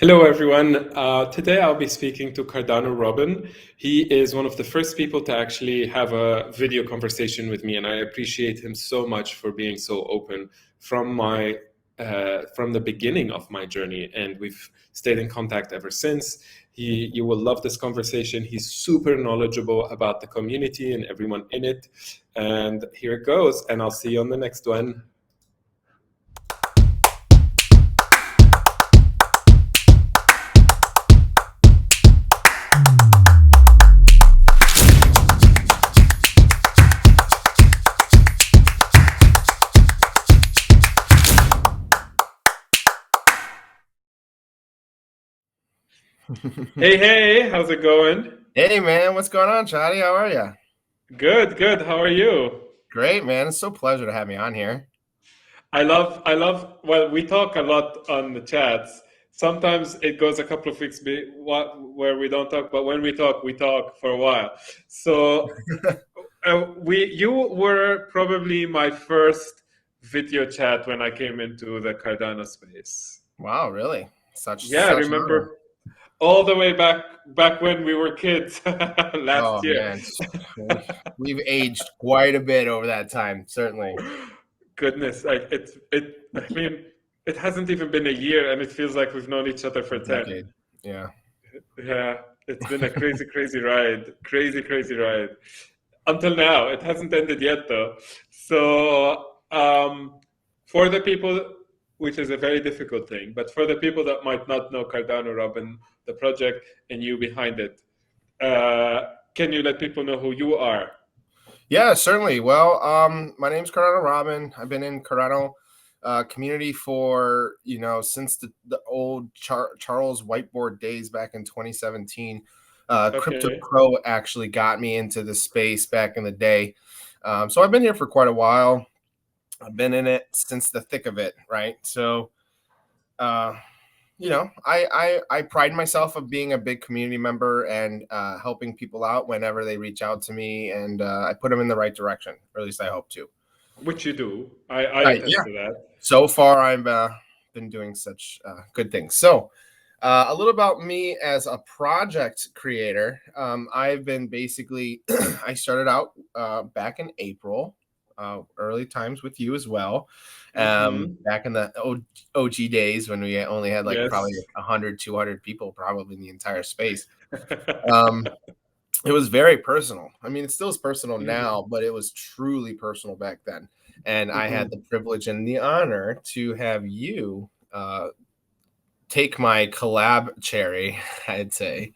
Hello, everyone. Today I'll be speaking to Cardano Robin. He is one of the first people to actually have a video conversation with me, and I appreciate him so much for being so open from the beginning of my journey, and we've stayed in contact ever since. You will love this conversation. He's super knowledgeable about the community and everyone in it. And here it goes, and I'll see you on the next one. Hey, how's it going? Hey man, what's going on, Chadi? How are you? Good. How are you? Great, man. It's so pleasure to have me on here. Well, we talk a lot on the chats. Sometimes it goes a couple of weeks where we don't talk, but when we talk for a while. So you were probably my first video chat when I came into the Cardano space. Wow, really? Such Yeah, I such an honor. remember all the way back when we were kids last Oh year. man, we've aged quite a bit over that time, certainly. Goodness, I mean, it hasn't even been a year, and it feels like we've known each other A for 10. decade. Yeah. Yeah, it's been a crazy ride. Crazy ride. Until now. It hasn't ended yet, though. So, for the people, which is a very difficult thing, but for the people that might not know Cardano Robin, the project, and you behind it, can you let people know who you are? Yeah, certainly. Well, my name's Cardano Robin. I've been in Cardano community for, since the old Charles whiteboard days back in 2017. Crypto Okay. Pro actually got me into the space back in the day. So I've been here for quite a while. I've been in it since the thick of it, right? So, uh, I pride myself of being a big community member and helping people out whenever they reach out to me, and I put them in the right direction, or at least I hope to. Which you do. I attest Yeah. to that. So far, I've been doing such good things. So, a little about me as a project creator. I've been basically, I started out back in April, early times with you as well. Hmm. Back in the OG days when we only had like probably Yes. 100, 200 people probably in the entire space. Um, it was very personal. I mean, it still is personal now, but it was truly personal back then. And I had the Hmm. privilege and the honor to have you take my collab cherry, I'd say.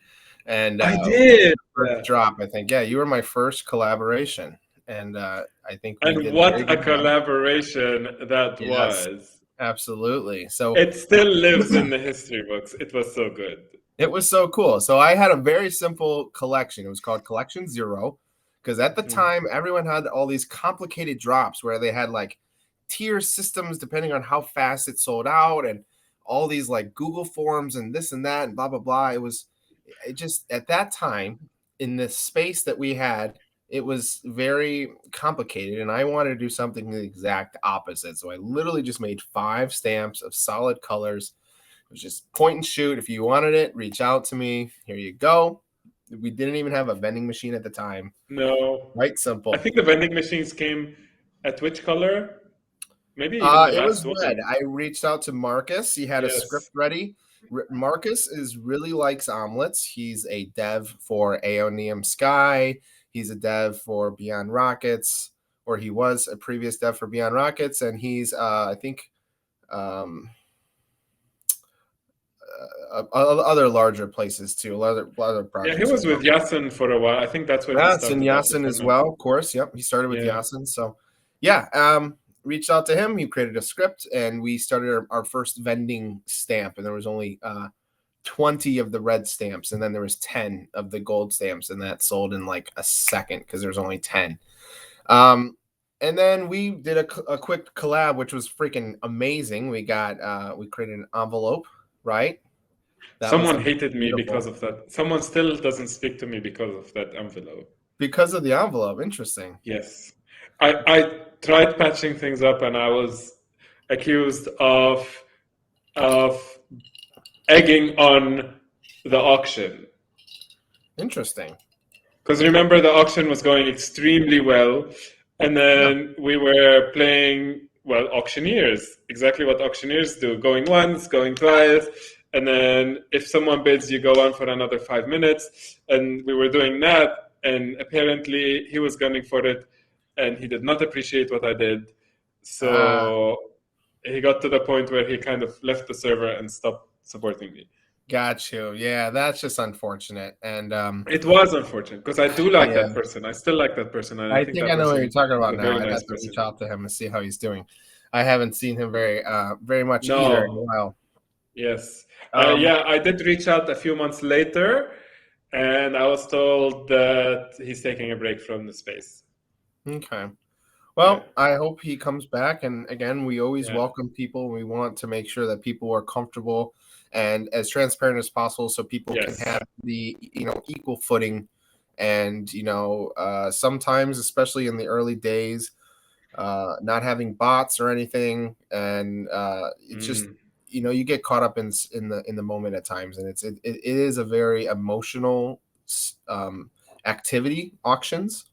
And I we did did. the first drop, I think. Yeah, you were my first collaboration. And I think we And did a very what a good job. collaboration that Yes, was. absolutely. So It still lives in the history books. It was so good. it was so cool. So I had a very simple collection. It was called Collection Zero because at the Mhm. time, everyone had all these complicated drops where they had like tier systems depending on how fast it sold out and all these like Google forms and this and that and blah, blah, blah. It just at that time in the space that we had, it was very complicated. And I wanted to do something the exact opposite. So I literally just made 5 stamps of solid colors. It was just point and shoot. If you wanted it, reach out to me. Here you go. We didn't even have a vending machine at the time. No. Quite I simple. think the vending machines came at which color? Maybe even the It last was red. one. I reached out to Marcus. He had a script Yes. ready. Marcus really likes omelets. He's a dev for Aeonium Sky. He's a dev for Beyond Rockets, or he was a previous dev for Beyond Rockets, and he's I think um, other larger places too, other Yeah, he projects as was with well. Yasin for a while. I think that's when he Yes, and started off with Yasin him. as well, of course. Yep, he started with Yeah. Yasin. So, yeah, reached out to him. He created a script, and we started our first vending stamp. And there was only 20 of the red stamps, and then there was 10 of the gold stamps, and that sold in like a second because there was only 10. And then we did a quick collab, which was freaking amazing. We created an envelope, right? That was Someone hated me because beautiful of that. Someone still doesn't speak to me because of that envelope. because of the envelope. Interesting. Yes. I tried patching things up and I was accused of egging on the auction. Interesting. Because remember, the auction was going extremely well, and then we were playing, well, auctioneers, exactly what auctioneers do, going once, going twice, and then if someone bids, you go on for another 5 minutes, and we were doing that, and apparently he was gunning for it, and he did not appreciate what I did, so he got to the point where he kind of left the server and stopped supporting me. Got you. Yeah, that's just unfortunate. And It was unfortunate because I do like yeah, that person. I still like that person, and I I think think that I know what person you're talking is about a now. very I'd nice have to reach person. out to him and see how he's doing. I haven't seen him very much either in a No, while. yes. Um, Yeah, I did reach out a few months later, and I was told that he's taking a break from the space. okay. Yeah, Well, I hope he comes back. And again, we always yeah, welcome people. We want to make sure that people are comfortable and as transparent as possible, so people can yes. have the equal footing. And sometimes, especially in the early days, not having bots or anything, and it's just Mm, you get caught up in the moment at times, and it is a very emotional activity, auctions. hmm.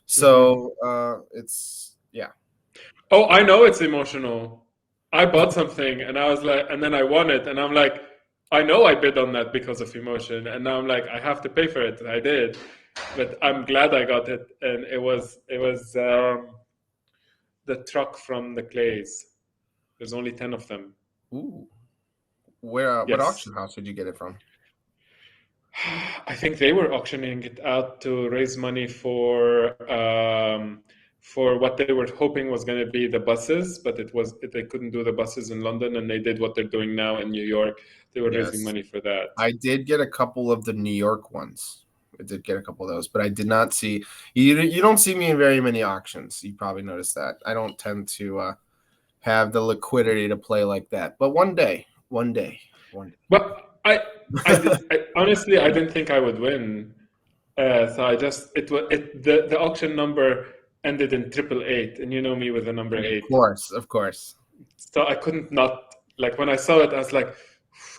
So it's yeah. Oh, I know it's emotional. I bought something, and I was like, and then I won it, and I'm like, I know I bid on that because of emotion, and now I'm like, I have to pay for it. I did, but I'm glad I got it, and it was the truck from the clays. There's only 10 of them. Ooh, where what Yes. auction house did you get it from? I think they were auctioning it out to raise money for what they were hoping was going to be the buses, but they couldn't do the buses in London, and they did what they're doing now in New York. They were raising Yes, money for that. I did get a couple of the New York ones. I did get a couple of those, but I did not see you. You don't see me in very many auctions. You probably noticed that. I don't tend to have the liquidity to play like that. But one day. But honestly, I didn't think I would win. So I just the auction number ended in 888, and you know me with the number Of eight. course, of course. So I couldn't not, like, when I saw it, I was like,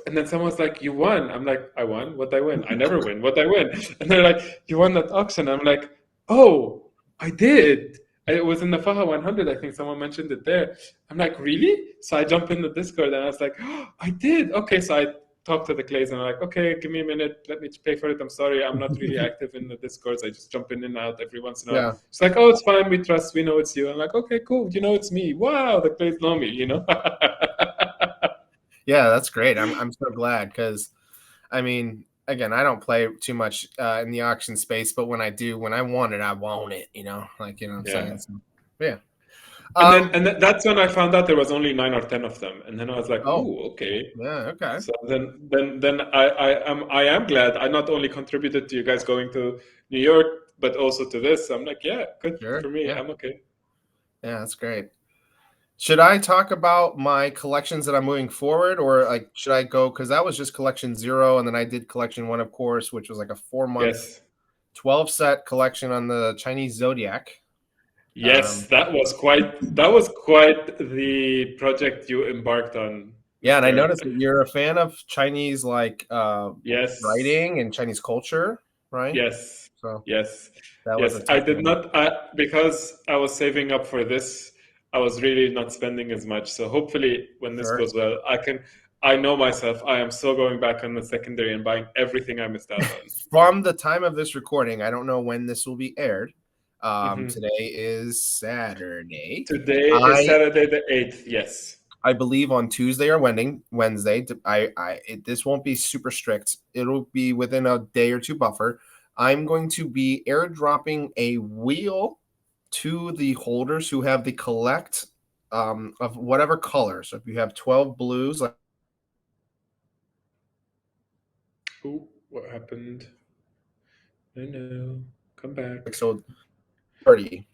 and then someone's like, "You won." I'm like, "I won? What I win? I never win. What I win?" And they're like, "You won that auction." I'm like, "Oh, I did. It was in the Faha 100. I think someone mentioned it there." I'm like, "Really?" So I jump in the Discord and I was like, "Oh, I did." Okay, so I talked to the Clays and I'm like, "Okay, give me a minute. Let me pay for it. I'm sorry, I'm not really active in the Discords. I just jump in and out every once in a while." Yeah, It's like, "Oh, it's fine. We trust. We know it's you." I'm like, "Okay, cool. You know it's me. Wow, the Clays know me. You know." yeah, that's great. I'm so glad because I mean, again, I don't play too much in the auction space, but when I do, when I want it, I want it. Like what I'm Yeah. saying. So, yeah. And then Um. that's when I found out there was only 9 or 10 of them, and then I was like, Oh. "Ooh, okay." Yeah. Okay. So then I am glad I not only contributed to you guys going to New York, but also to this. I'm like, yeah, good Sure. for me. Yeah. I'm okay. Yeah. That's great. Should I talk about my collections that I'm moving forward, or like should I go because that was just collection 0, and then I did collection 1, of course, which was like a 4-month, Yes, 12 set collection on the Chinese zodiac. yes, Um, that was quite the project you embarked on, yeah, and I Mister. noticed that you're a fan of Chinese like Yes, writing and Chinese culture, right? yes, So yes, that was yes. a I touch did point. not because I was saving up for this. I was really not spending as much. So hopefully, when this Sure. goes well, I can. I know myself. I am so going back on the secondary and buying everything I missed out on. From the time of this recording, I don't know when this will be aired. Hmm. Today is Saturday. Today is I Saturday the 8th. Yes. I believe on Tuesday or Wednesday. This won't be super strict. It'll be within a day or two buffer. I'm going to be airdropping a wheel to the holders who have the collect of whatever color. So if you have 12 blues, Ooh, what happened? I know. Come back. like so 30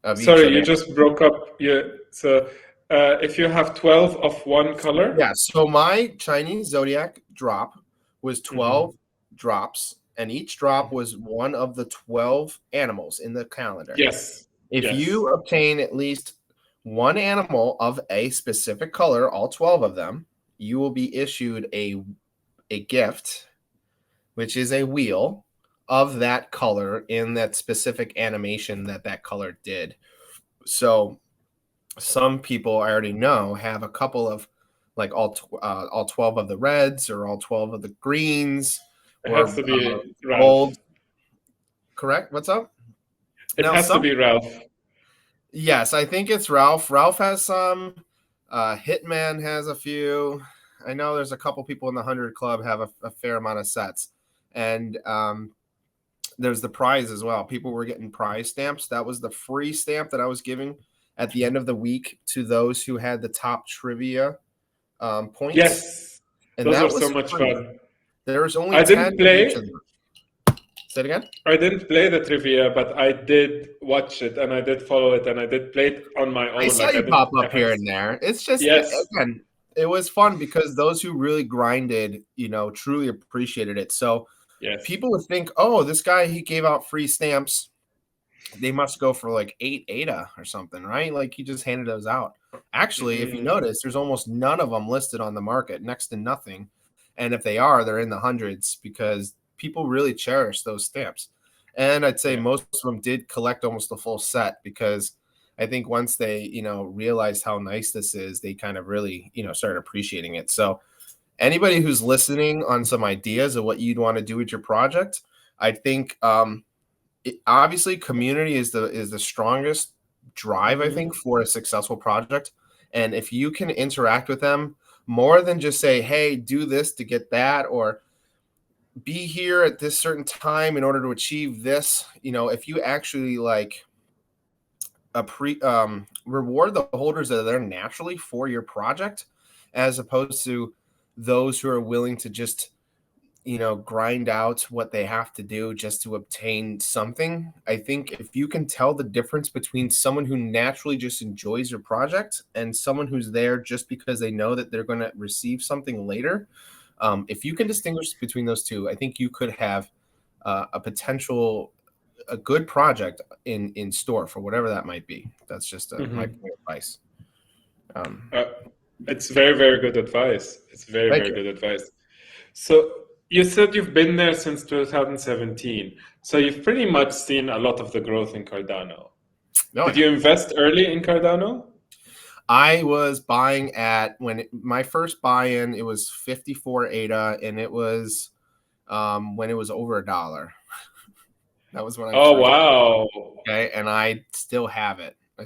of each Sorry, of you it. just broke up. Yeah. So if you have 12 of one color. Yeah. So my Chinese zodiac drop was Hmm. 12 drops, and each drop was one of the 12 animals in the calendar. Yes. If Yes. you obtain at least one animal of a specific color, all 12 of them, you will be issued a a gift, which is a wheel of that color in that specific animation that color did. So some people I already know have a couple of like all 12 of the reds or all 12 of the greens It or has to be gold. Ralph. Correct? What's up? It Now has to some, be Ralph. yes, I think it's Ralph. Ralph has some. Hitman has a few. I know there's a couple people in the 100 Club have a fair amount of sets. And there's the prize as well. People were getting prize stamps. That was the free stamp that I was giving at the end of the week to those who had the top trivia points. Yes, And those that were so was much free. fun. There was only I 10 didn't of each of play. them. Say it again? I didn't play the trivia, but I did watch it and I did follow it and I did play it on my I own. saw Like I you did. pop I up had, here and there. It's just, yes, again, it was fun because those who really grinded, truly appreciated it. So yes. people would think, oh, this guy, he gave out free stamps. They must go for like 8 ADA or something, right? Like he just handed those out. Actually, if you notice, there's almost none of them listed on the market, next to nothing. And if they are, they're in the hundreds because people really cherish those stamps. And I'd say most of them did collect almost the full set because I think once they, realized how nice this is, they kind of really, started appreciating it. So anybody who's listening on some ideas of what you'd want to do with your project, I think obviously community is the strongest drive, I think, for a successful project. And if you can interact with them more than just say, hey, do this to get that, or be here at this certain time in order to achieve this, if you actually like reward the holders that are there naturally for your project, as opposed to those who are willing to just grind out what they have to do just to obtain something. I think if you can tell the difference between someone who naturally just enjoys your project and someone who's there just because they know that they're going to receive something later, if you can distinguish between those two, I think you could have a good project in store for whatever that might be. That's just my advice. It's very, very good advice. It's very, Thank very you. good advice. So you said you've been there since 2017. So you've pretty much seen a lot of the growth in Cardano. Did you invest early in Cardano? I was buying my first buy-in, it was 54 ADA, and it was when it was over $1. That was when I Oh, first. wow. Okay, and I still have it. I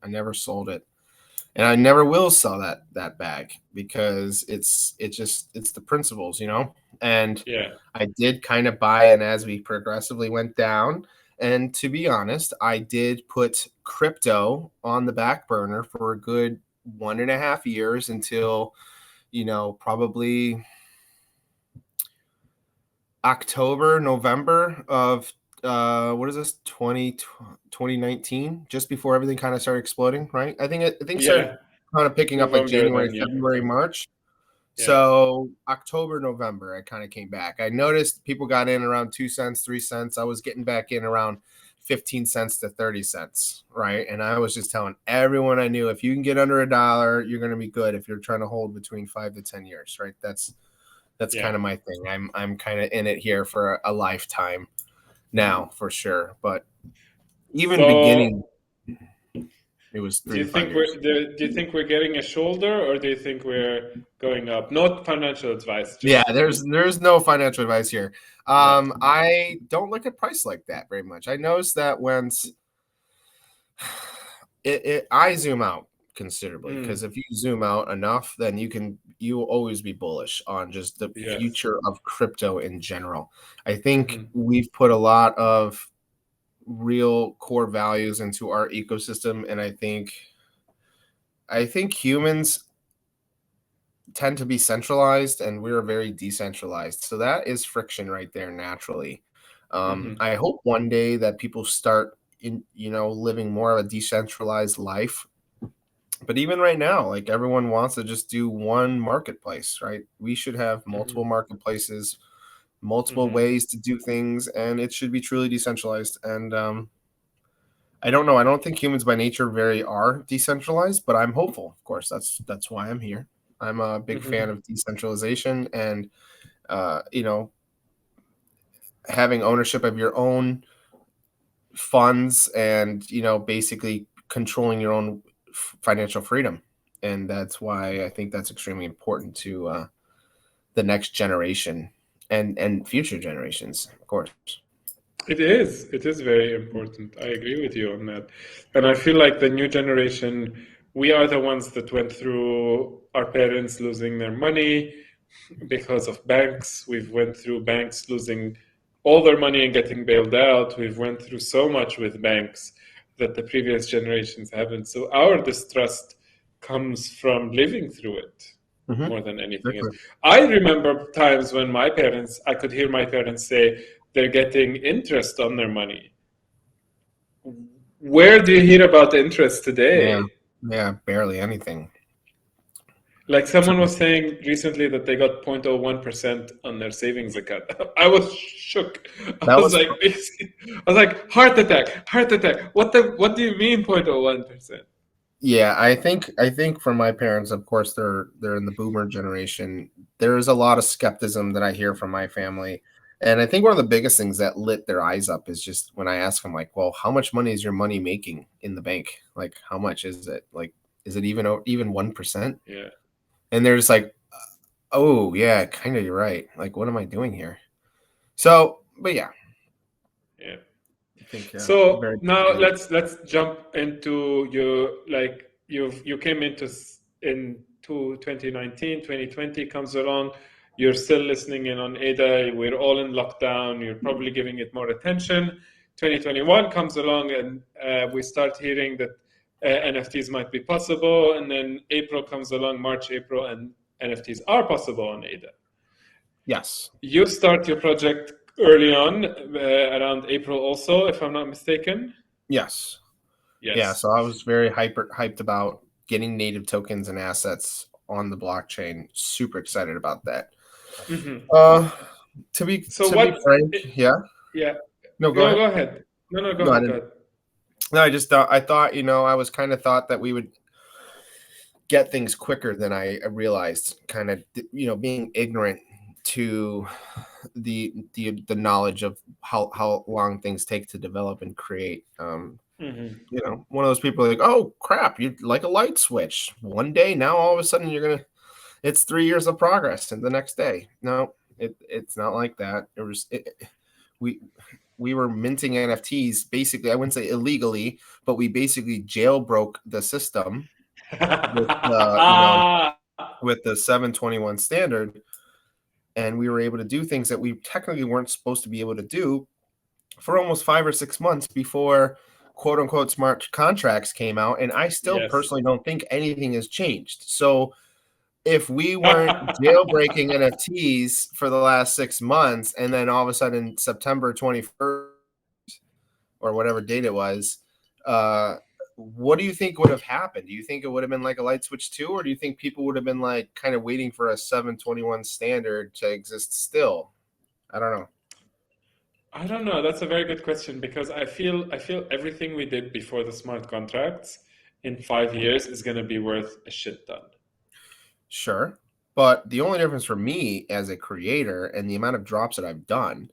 never sold it, and I never will sell that bag because it's the principles, And Yeah. I did kind of buy in as we progressively went down. And to be honest, I did put crypto on the back burner for a good 1.5 years until, probably October, November of what is this 2019, just before everything kind of started exploding, right? I think started kind of picking up like January, then, February, March. Yeah. So October, November, I kind of came back. I noticed people got in around 2 cents, 3 cents. I was getting back in around 15 cents to 30 cents, right? And I was just telling everyone I knew, if you can get under $1, you're going to be good if you're trying to hold between 5 to 10 years, right? That's kind of my thing. I'm kind of in it here for a lifetime now, for sure. But even beginning, it was 3 to 5 years. Do you think we're getting a shoulder, or do you think we're going up? Not financial advice. There's no financial advice here. I don't look at price like that very much. I noticed that once I zoom out considerably, because if you zoom out enough, then you will always be bullish on just the future of crypto in general. I think we've put a lot of real core values into our ecosystem, and I think humans tend to be centralized and we're very decentralized, so that is friction right there naturally. I hope one day that people start living more of a decentralized life, but even right now, like, everyone wants to just do one marketplace, right? We should have multiple marketplaces, multiple ways to do things, and it should be truly decentralized. And I don't know. I don't think humans by nature are decentralized, but I'm hopeful. Of course, that's why I'm here. I'm a big fan Mhm. of decentralization and having ownership of your own funds and basically controlling your own financial freedom. And that's why I think that's extremely important to the next generation and future generations, of course. It is. It is very important. I agree with you on that. And I feel like the new generation, we are the ones that went through our parents losing their money because of banks. We've went through banks losing all their money and getting bailed out. We've went through so much with banks that the previous generations haven't. So our distrust comes from living through it Mm-hmm. more than anything else. Definitely. I remember times when I could hear my parents say they're getting interest on their money. Where do you hear about interest Yeah. today? Yeah. Barely anything. Like So someone was saying recently that they got 0.01% on their savings account. I was shook. I that was was like, heart attack, heart attack. What do you mean 0.01%? Yeah, I think for my parents, of course, they're in the boomer generation. There's a lot of skepticism that I hear from my family. And I think one of the biggest things that lit their eyes up is just when I ask them, like, well, how much money is your money making in the bank? Like, how much is it? Like, is it even 1%? Yeah, And they're just like, oh yeah, kind of, you're right. Like, what am I doing here? So, but yeah, yeah. I think So very now different age. let's jump into your like you came into 2019, 2020 comes along. You're still listening in on ADA. We're all in lockdown. You're probably giving it more attention. 2021 comes along, and we start hearing that NFTs might be possible. And then April comes along, March, April, and NFTs are possible on ADA. Yes. You start your project early on, around April also, if I'm not mistaken. Yes. Yeah, Yes. so I was very hyped about getting native tokens and assets on the blockchain. Super excited about that. Hmm. Uh, to be So to be what? frank, yeah. Yeah. No, go Go ahead. ahead. No, go No, I ahead. Go didn't. ahead. No, I just thought I was kind of thought that we would get things quicker than I realized. Kind of being ignorant to the knowledge of how long things take to develop and create. Hmm. One of those people like, oh crap, you like a light switch. One day now, all of a sudden, it's 3 years of progress, and the next day, no, it's not like that. We we were minting NFTs basically. I wouldn't say illegally, but we basically jailbroke the system with with the 721 standard, and we were able to do things that we technically weren't supposed to be able to do for almost 5 or 6 months before quote unquote smart contracts came out. And I still Yes. personally don't think anything has changed. So if we weren't jailbreaking NFTs for the last 6 months, and then all of a sudden September 21st or whatever date it was, what do you think would have happened? Do you think it would have been like a light switch too, or do you think people would have been like kind of waiting for a 721 standard to exist still? I don't know. I don't know. That's a very good question because I feel everything we did before the smart contracts in 5 years is going to be worth a shit ton. Sure. But the only difference for me as a creator and the amount of drops that I've done,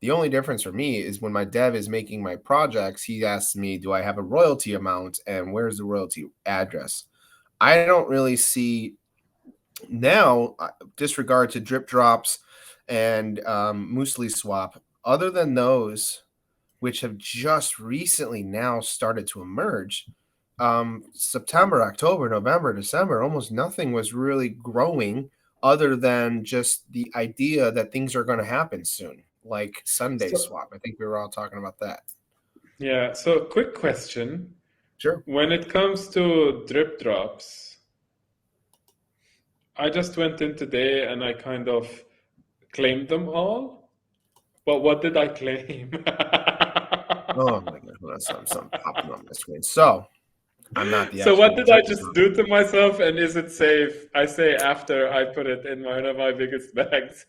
the only difference for me is when my dev is making my projects, he asks me, do I have a royalty amount and where's the royalty address? I don't really see now, disregard to drip drops and Muesli swap, other than those which have just recently now started to emerge. September, October, November, December, almost nothing was really growing other than just the idea that things are going to happen soon, like Sunday So, swap. I think we were all talking about that. yeah. So, quick question. Sure. When it comes to drip drops, I just went in today and I kind of claimed them all. But what did I claim? Oh my God, well, that's something popping on my screen. So I'm not the So expert what in did I drip. just do to myself, and is it safe? I say after I put it in one of my biggest bags.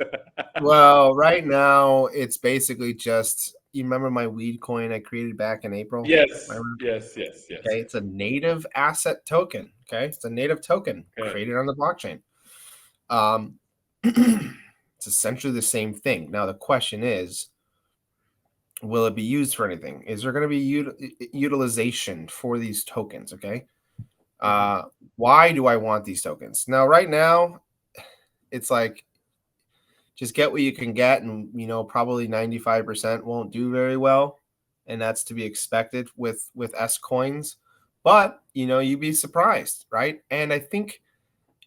Well, right now it's basically just you remember my weed coin I created back in April? Yes, Remember? yes, yes, yes. Okay, it's a native asset token. Okay, it's a native token Okay. created on the blockchain. It's essentially the same thing. Now the question is, will it be used for anything? Is there going to be utilization for these tokens? Okay. Why do I want these tokens? Now, right now, it's like just get what you can get, and probably 95% won't do very well, and that's to be expected with S coins. But you'd be surprised, right? And I think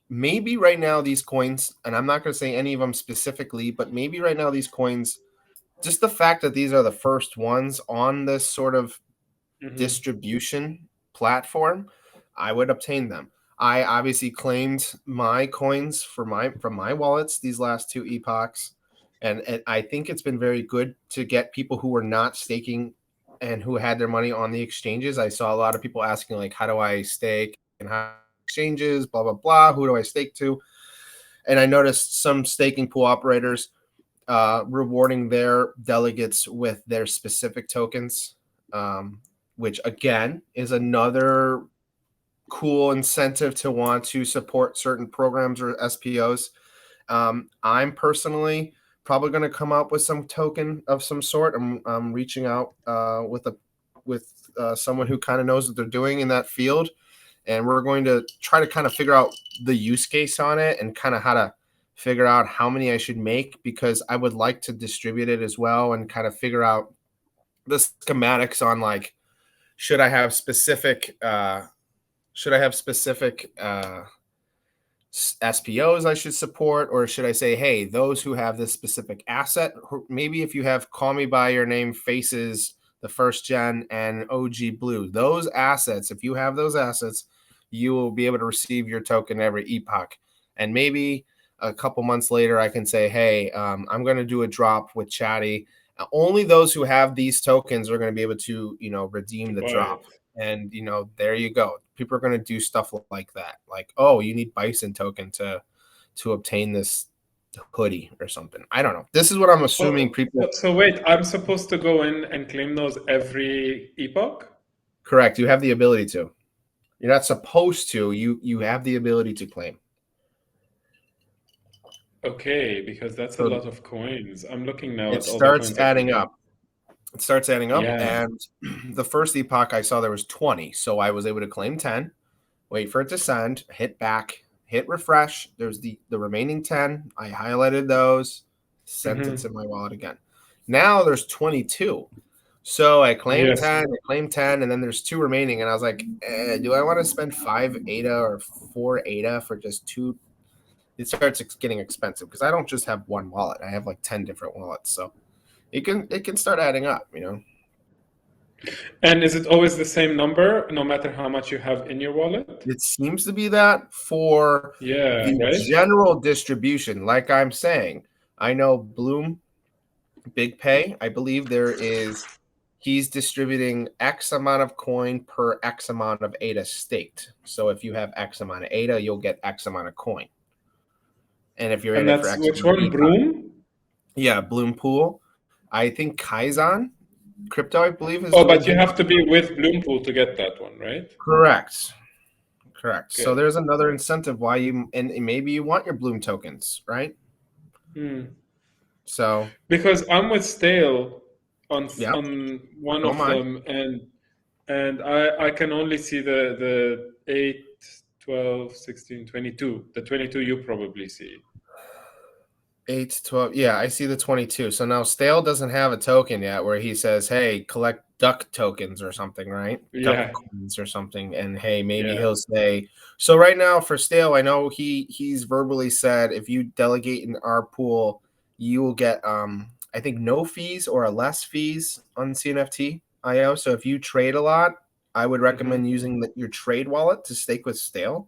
maybe right now these coins, and I'm not going to say any of them specifically, but maybe right now these coins, just the fact that these are the first ones on this sort of distribution platform, I would obtain them. I obviously claimed my coins from my wallets these last two epochs, and I think it's been very good to get people who were not staking and who had their money on the exchanges. I saw a lot of people asking like, how do I stake and how exchanges, blah blah blah. Who do I stake to? And I noticed some staking pool operators rewarding their delegates with their specific tokens, which again is another cool incentive to want to support certain programs or SPOs. I'm personally probably going to come up with some token of some sort. I'm reaching out with someone who kind of knows what they're doing in that field, and we're going to try to kind of figure out the use case on it and kind of how to figure out how many I should make, because I would like to distribute it as well and kind of figure out the schematics on like, should I have specific SPOs I should support, or should I say, hey, those who have this specific asset, maybe if you have Call Me By Your Name Faces, the first gen, and OG Blue, those assets, if you have those assets, you will be able to receive your token every epoch. And maybe a couple months later, I can say, hey, I'm going to do a drop with Chadi. Only those who have these tokens are going to be able to, redeem the drop. And, there you go. People are going to do stuff like that. Like, oh, you need Bison token to obtain this hoodie or something. I don't know. This is what I'm assuming people. So wait, I'm supposed to go in and claim those every epoch? Correct. You have the ability to. You're not supposed to. You have the ability to claim. Okay, because that's a lot of coins. I'm looking now It at all the coins. starts adding up. It starts adding up, Yeah. and the first epoch I saw there was 20, so I was able to claim 10, wait for it to send, hit back, hit refresh. There's the remaining 10. I highlighted those, sent it to my wallet again. Now there's 22. So I claimed 10, I claimed 10, and then there's 2 remaining, and I was like, do I want to spend 5 ADA or 4 ADA for just 2? It starts getting expensive because I don't just have one wallet. I have like 10 different wallets, so it can start adding up, And is it always the same number, no matter how much you have in your wallet? It seems to be that for the general distribution. Like I'm saying, I know Bloom, Big Pay, I believe he's distributing X amount of coin per X amount of ADA staked. So if you have X amount of ADA, you'll get X amount of coin. And if you're in it for X which one, Bloom? Yeah, Bloom Pool. I think Kaizen Crypto, I believe, is. Oh, but you have to be with Bloom Pool to get that one, right? Correct. Good. So there's another incentive why and maybe you want your Bloom tokens, right? So because I'm with Stale on one of them, and I can only see the 8, 12, 16, 22. The 22 you probably see. 8, 12. Yeah, I see the 22. So now Stale doesn't have a token yet where he says, hey, collect duck tokens or something, right? Yeah. Duck coins or something. And hey, maybe he'll say. So right now for Stale, I know he's verbally said if you delegate in our pool, you will get I think no fees or a less fees on CNFT IO. So if you trade a lot, I would recommend using your trade wallet to stake with Stale.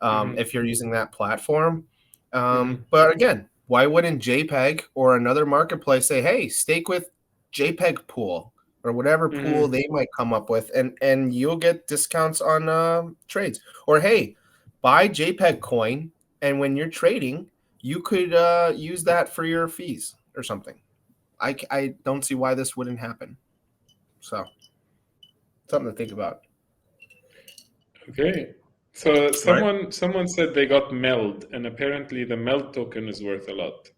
If you're using that platform. But again, why wouldn't JPEG or another marketplace say, hey, stake with JPEG pool or whatever pool they might come up with, and you'll get discounts on trades? Or hey, buy JPEG coin, and when you're trading, you could use that for your fees or something. I don't see why this wouldn't happen. So something to think about. Okay. So right? someone said they got Meld, and apparently the Meld token is worth a lot.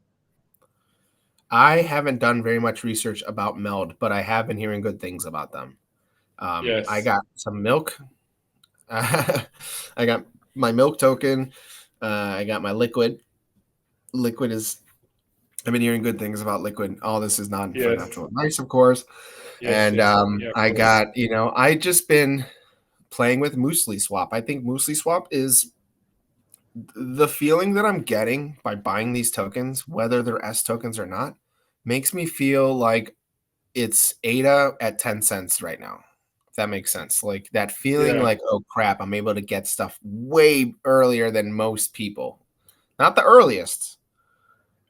I haven't done very much research about Meld, but I have been hearing good things about them. I Yes. got some milk. I got my milk token. I got my liquid. Liquid is. I've been hearing good things about liquid. All this is not for Yes. natural advice, of course. Yes. And Yes. Yeah, of I course. got, I just been playing with Muesli Swap. I think Muesli Swap is the feeling that I'm getting by buying these tokens, whether they're S tokens or not, makes me feel like it's ADA at 10 cents right now. If that makes sense. Like that feeling Yeah. like, oh crap, I'm able to get stuff way earlier than most people. Not the earliest,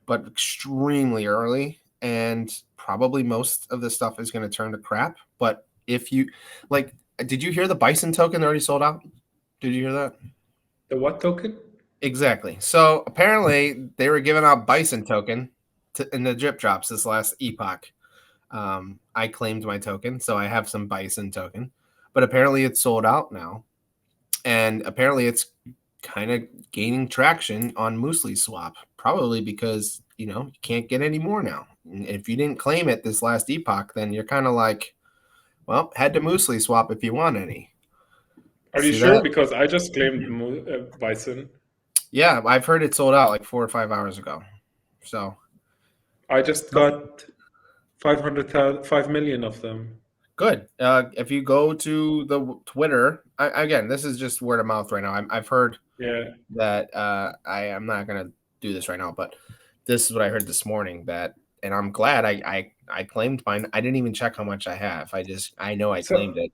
but extremely early. And probably most of the stuff is going to turn to crap. But if you like, did you hear the Bison token already sold out? Did you hear that? The what token? Exactly. So apparently they were giving out Bison token in the drip drops this last epoch. I claimed my token, so I have some Bison token, but apparently it's sold out now, and apparently it's kind of gaining traction on Muesli Swap, probably because you can't get any more now. And if you didn't claim it this last epoch, then you're kind of like, well, head to Muesli Swap if you want any. Are you See sure? that? Because I just claimed Bison. Yeah, I've heard it sold out like 4 or 5 hours ago. So I just got 500,000, 5 million of them. good. If you go to the Twitter, again, this is just word of mouth right now. I've heard Yeah. that I'm not gonna do this right now, but this is what I heard this morning. And I'm glad I claimed mine. I didn't even check how much I have. I know I claimed So it.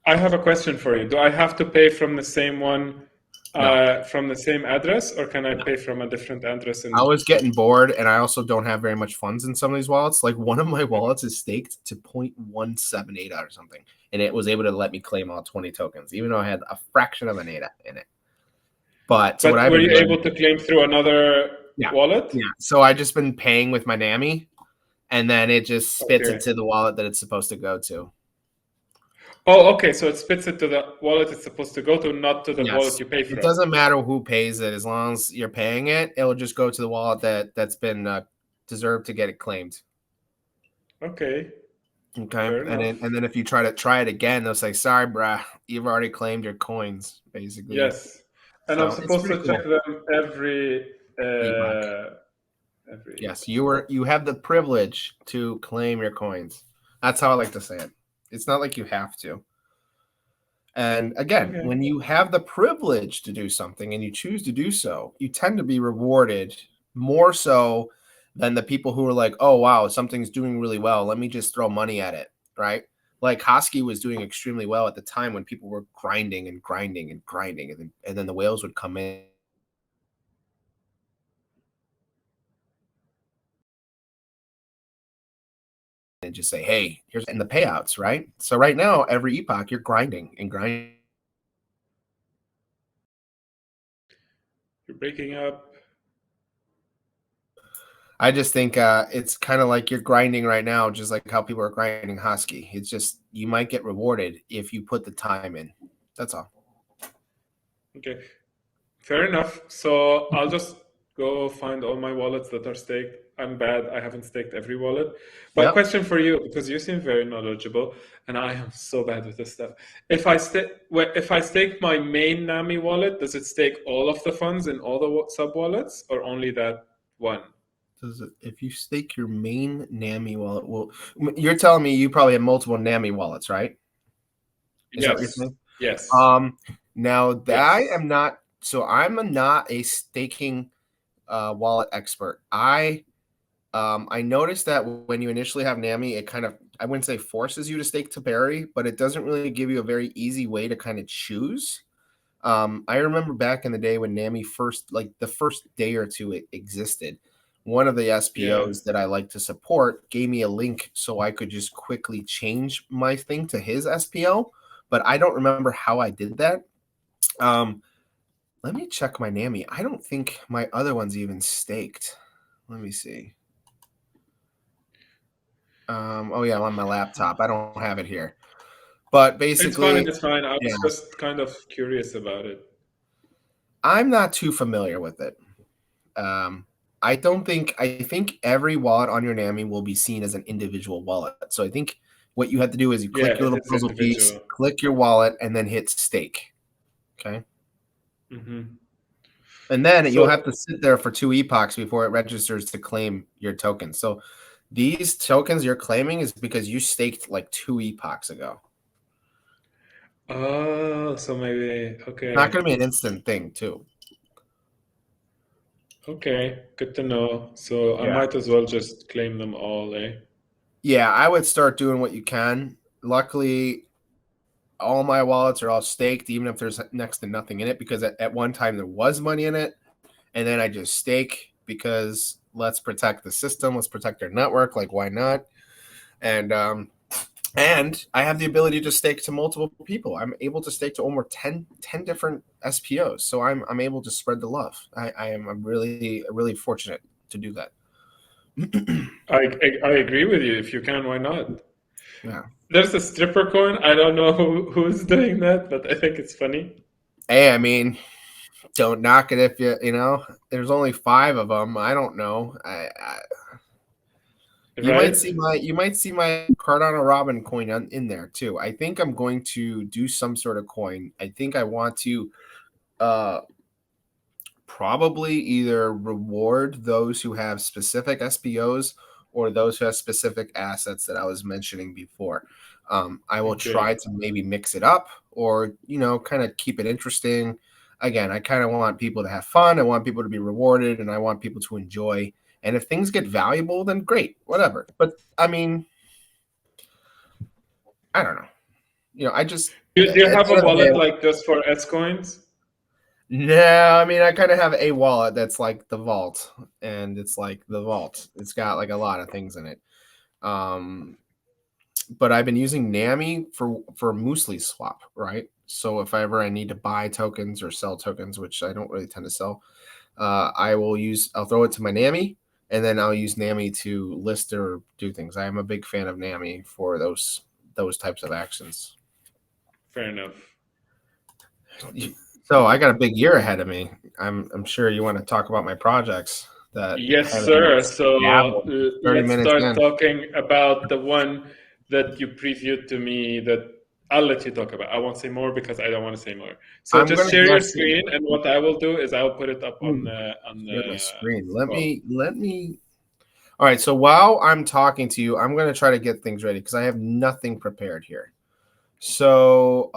I have a question for you. Do I have to pay from the same one, No, from the same address, or can I no. pay from a different address? I And was getting bored, and I also don't have very much funds in some of these wallets. Like one of my wallets is staked to 0.178 or something, and it was able to let me claim all 20 tokens, even though I had a fraction of an ADA in it. But so what but I've were been you doing, able to claim through another yeah, wallet? yeah. So I just been paying with my NAMI, and then it just spits it Okay. to the wallet that it's supposed to go to. Oh, okay. So it spits it to the wallet it's supposed to go to, not to the wallet Yes. you pay It from. doesn't matter who pays it as long as you're paying it. It'll just go to the wallet that's been deserved to get it claimed. Okay. Okay. Fair And then enough. if you try it again, they'll say, sorry, bruh, you've already claimed your coins, basically. Yes. And I'm So it's supposed pretty to check cool. them Epoch. every Yes, epoch. you have the privilege to claim your coins. That's how I like to say it. It's not like you have to. And again, Okay. when you have the privilege to do something and you choose to do so, you tend to be rewarded more so than the people who are like, oh, wow, something's doing really well. Let me just throw money at it. Right. Like Hosky was doing extremely well at the time when people were grinding and grinding and grinding. And then the whales would come in and just say, hey, here's and the payouts. Right. So right now, every epoch, you're grinding and grinding. You're breaking up. I just think it's kind of like you're grinding right now, just like how people are grinding Husky. It's just you might get rewarded if you put the time in. That's all. Okay. Fair enough. So I'll just go find all my wallets that are staked. I'm bad. I haven't staked every wallet. But Yep. question for you, because you seem very knowledgeable, and I am so bad with this stuff. If I stake my main NAMI wallet, does it stake all of the funds in all the sub wallets, or only that one? Does it, if you stake your main NAMI wallet, well, you're telling me you probably have multiple NAMI wallets, right? Is that what you're Yes. saying? Yes. Now that I Yes. am not, so I'm not a staking wallet expert. I noticed that when you initially have NAMI, it kind of, I wouldn't say forces you to stake to Berry, but it doesn't really give you a very easy way to kind of choose. I remember back in the day when NAMI first, like the first day or two it existed, one of the Yeah. SPOs that I like to support gave me a link so I could just quickly change my thing to his SPO, but I don't remember how I did that. Um, Let me check my NAMI. I don't think my other one's even staked. Let me see. Oh yeah, on my laptop. I don't have it here. But It's fine. basically, It's fine. I yeah. was just kind of curious about it. I'm not too familiar with it. I think every wallet on your NAMI will be seen as an individual wallet. So I think what you have to do is you Yeah, click your it little is puzzle piece, individual. click your wallet, and then hit stake. Okay. Hmm. And then you'll have So, to sit there for 2 epochs before it registers to claim your token. So these tokens you're claiming is because you staked like 2 epochs ago. oh, so maybe, It's not okay. going to be an instant thing, too. Okay, good to know. So I Yeah. might as well just claim them all, eh? Yeah, I would start doing what you can. Luckily, all my wallets are all staked, even if there's next to nothing in it, because at one time there was money in it. And then I just stake because let's protect the system, let's protect our network. Like, why not? And I have the ability to stake to multiple people. I'm able to stake to almost 10 different SPOs. So I'm able to spread the love. I'm really fortunate to do that. I agree with you. If you can, why not? Yeah. There's a stripper coin. I don't know who's doing that, but I think it's funny. Hey, I mean, don't knock it if there's only 5 of them. I don't know. You might Right? see my Cardano Robin coin in there too. I think I'm going to do some sort of coin. I think I want to uh probably either reward those who have specific SPOs or those who have specific assets that I was mentioning before. I will Okay. try to maybe mix it up or, kind of keep it interesting. Again, I kind of want people to have fun. I want people to be rewarded and I want people to enjoy. And if things get valuable, then great, whatever. But I mean, I don't know. I just, Do you at have the a end of the day, wallet like just for S coins? no, I mean, I kind of have a wallet that's like the vault, and it's like the vault. It's got like a lot of things in it. Um, but I've been using NAMI for Muesli swap, right? So if ever I need to buy tokens or sell tokens, which I don't really tend to sell, I'll throw it to my NAMI, and then I'll use NAMI to list or do things. I am a big fan of NAMI for those types of actions. Fair enough. So I got a big year ahead of me. I'm sure you want to talk about my projects that Yes, haven't even sir. So dabbled. 30 let's minutes start in. talking about the one that you previewed to me that I'll let you talk about. I won't say more because I don't want to say more. So I'm just gonna share your guess it. screen, and what I will do is I'll put it up on Ooh, the share my screen. Let call. me. All right. So while I'm talking to you, I'm gonna try to get things ready because I have nothing prepared here. So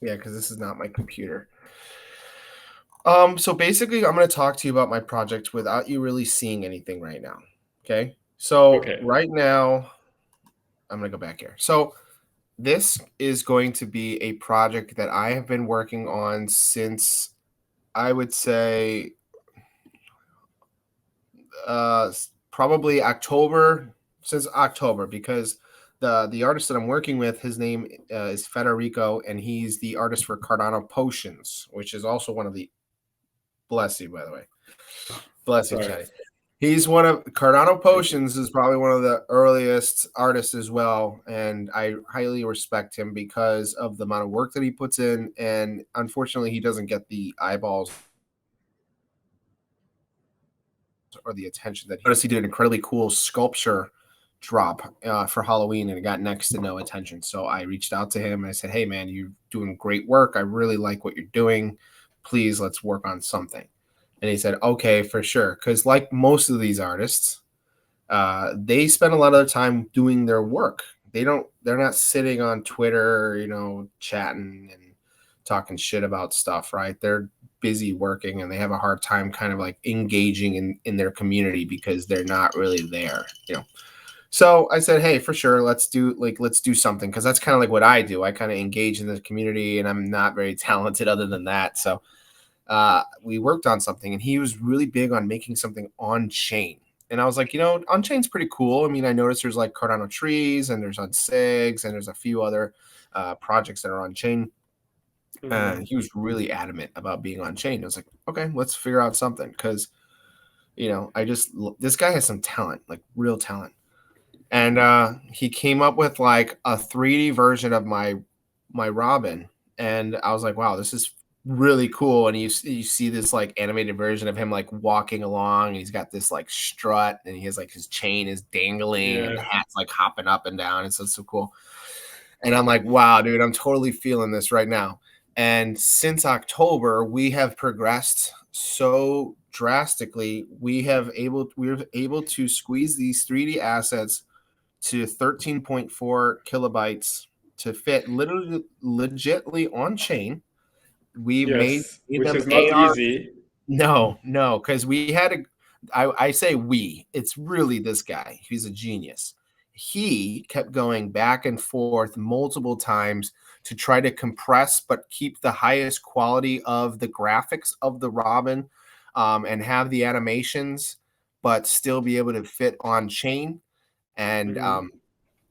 yeah, because this is not my computer. So basically, I'm gonna talk to you about my project without you really seeing anything right now. Okay. So Okay. right now, I'm gonna go back here. So this is going to be a project that I have been working on since I would say probably October, since October, because the artist that I'm working with, his name is Federico, and he's the artist for Cardano Potions, which is also one of the bless you, by the way, bless you, Sorry. Chadi. He's one of Cardano Potions is probably one of the earliest artists as well, and I highly respect him because of the amount of work that he puts in. And unfortunately, he doesn't get the eyeballs or the attention that he noticed. He did an incredibly cool sculpture drop for Halloween, and it got next to no attention. So I reached out to him and I said, "Hey, man, you're doing great work. I really like what you're doing. Please, let's work on something." And he said, "Okay, for sure." Because like most of these artists, they spend a lot of their time doing their work. They're not sitting on Twitter, chatting and talking shit about stuff, right? They're busy working and they have a hard time kind of like engaging in their community because they're not really there. So I said, hey, for sure, let's do something, because that's kind of like what I do. I kind of engage in the community and I'm not very talented other than that. So we worked on something, and he was really big on making something on chain. And I was like, on chain's pretty cool. I mean, I noticed there's like Cardano trees, and there's on SIGs, and there's a few other projects that are on chain. Hmm. He was really adamant about being on chain. I was like, okay, let's figure out something, because this guy has some talent, like real talent. And he came up with like a 3D version of my Robin, and I was like, wow, this is really cool. And you see this like animated version of him like walking along, and he's got this like strut, and he has like his chain is dangling, and the Yeah. hat's like hopping up and down. It's so cool. And I'm like, wow, dude, I'm totally feeling this right now. And since October, we have progressed so drastically. We're able to squeeze these 3D assets to 13.4 kilobytes to fit literally legitly on chain. We Yes, made which them is not AR. easy. No, because we had a. I say we. It's really this guy. He's a genius. He kept going back and forth multiple times to try to compress but keep the highest quality of the graphics of the Robin, and have the animations, but still be able to fit on chain. And Mhm.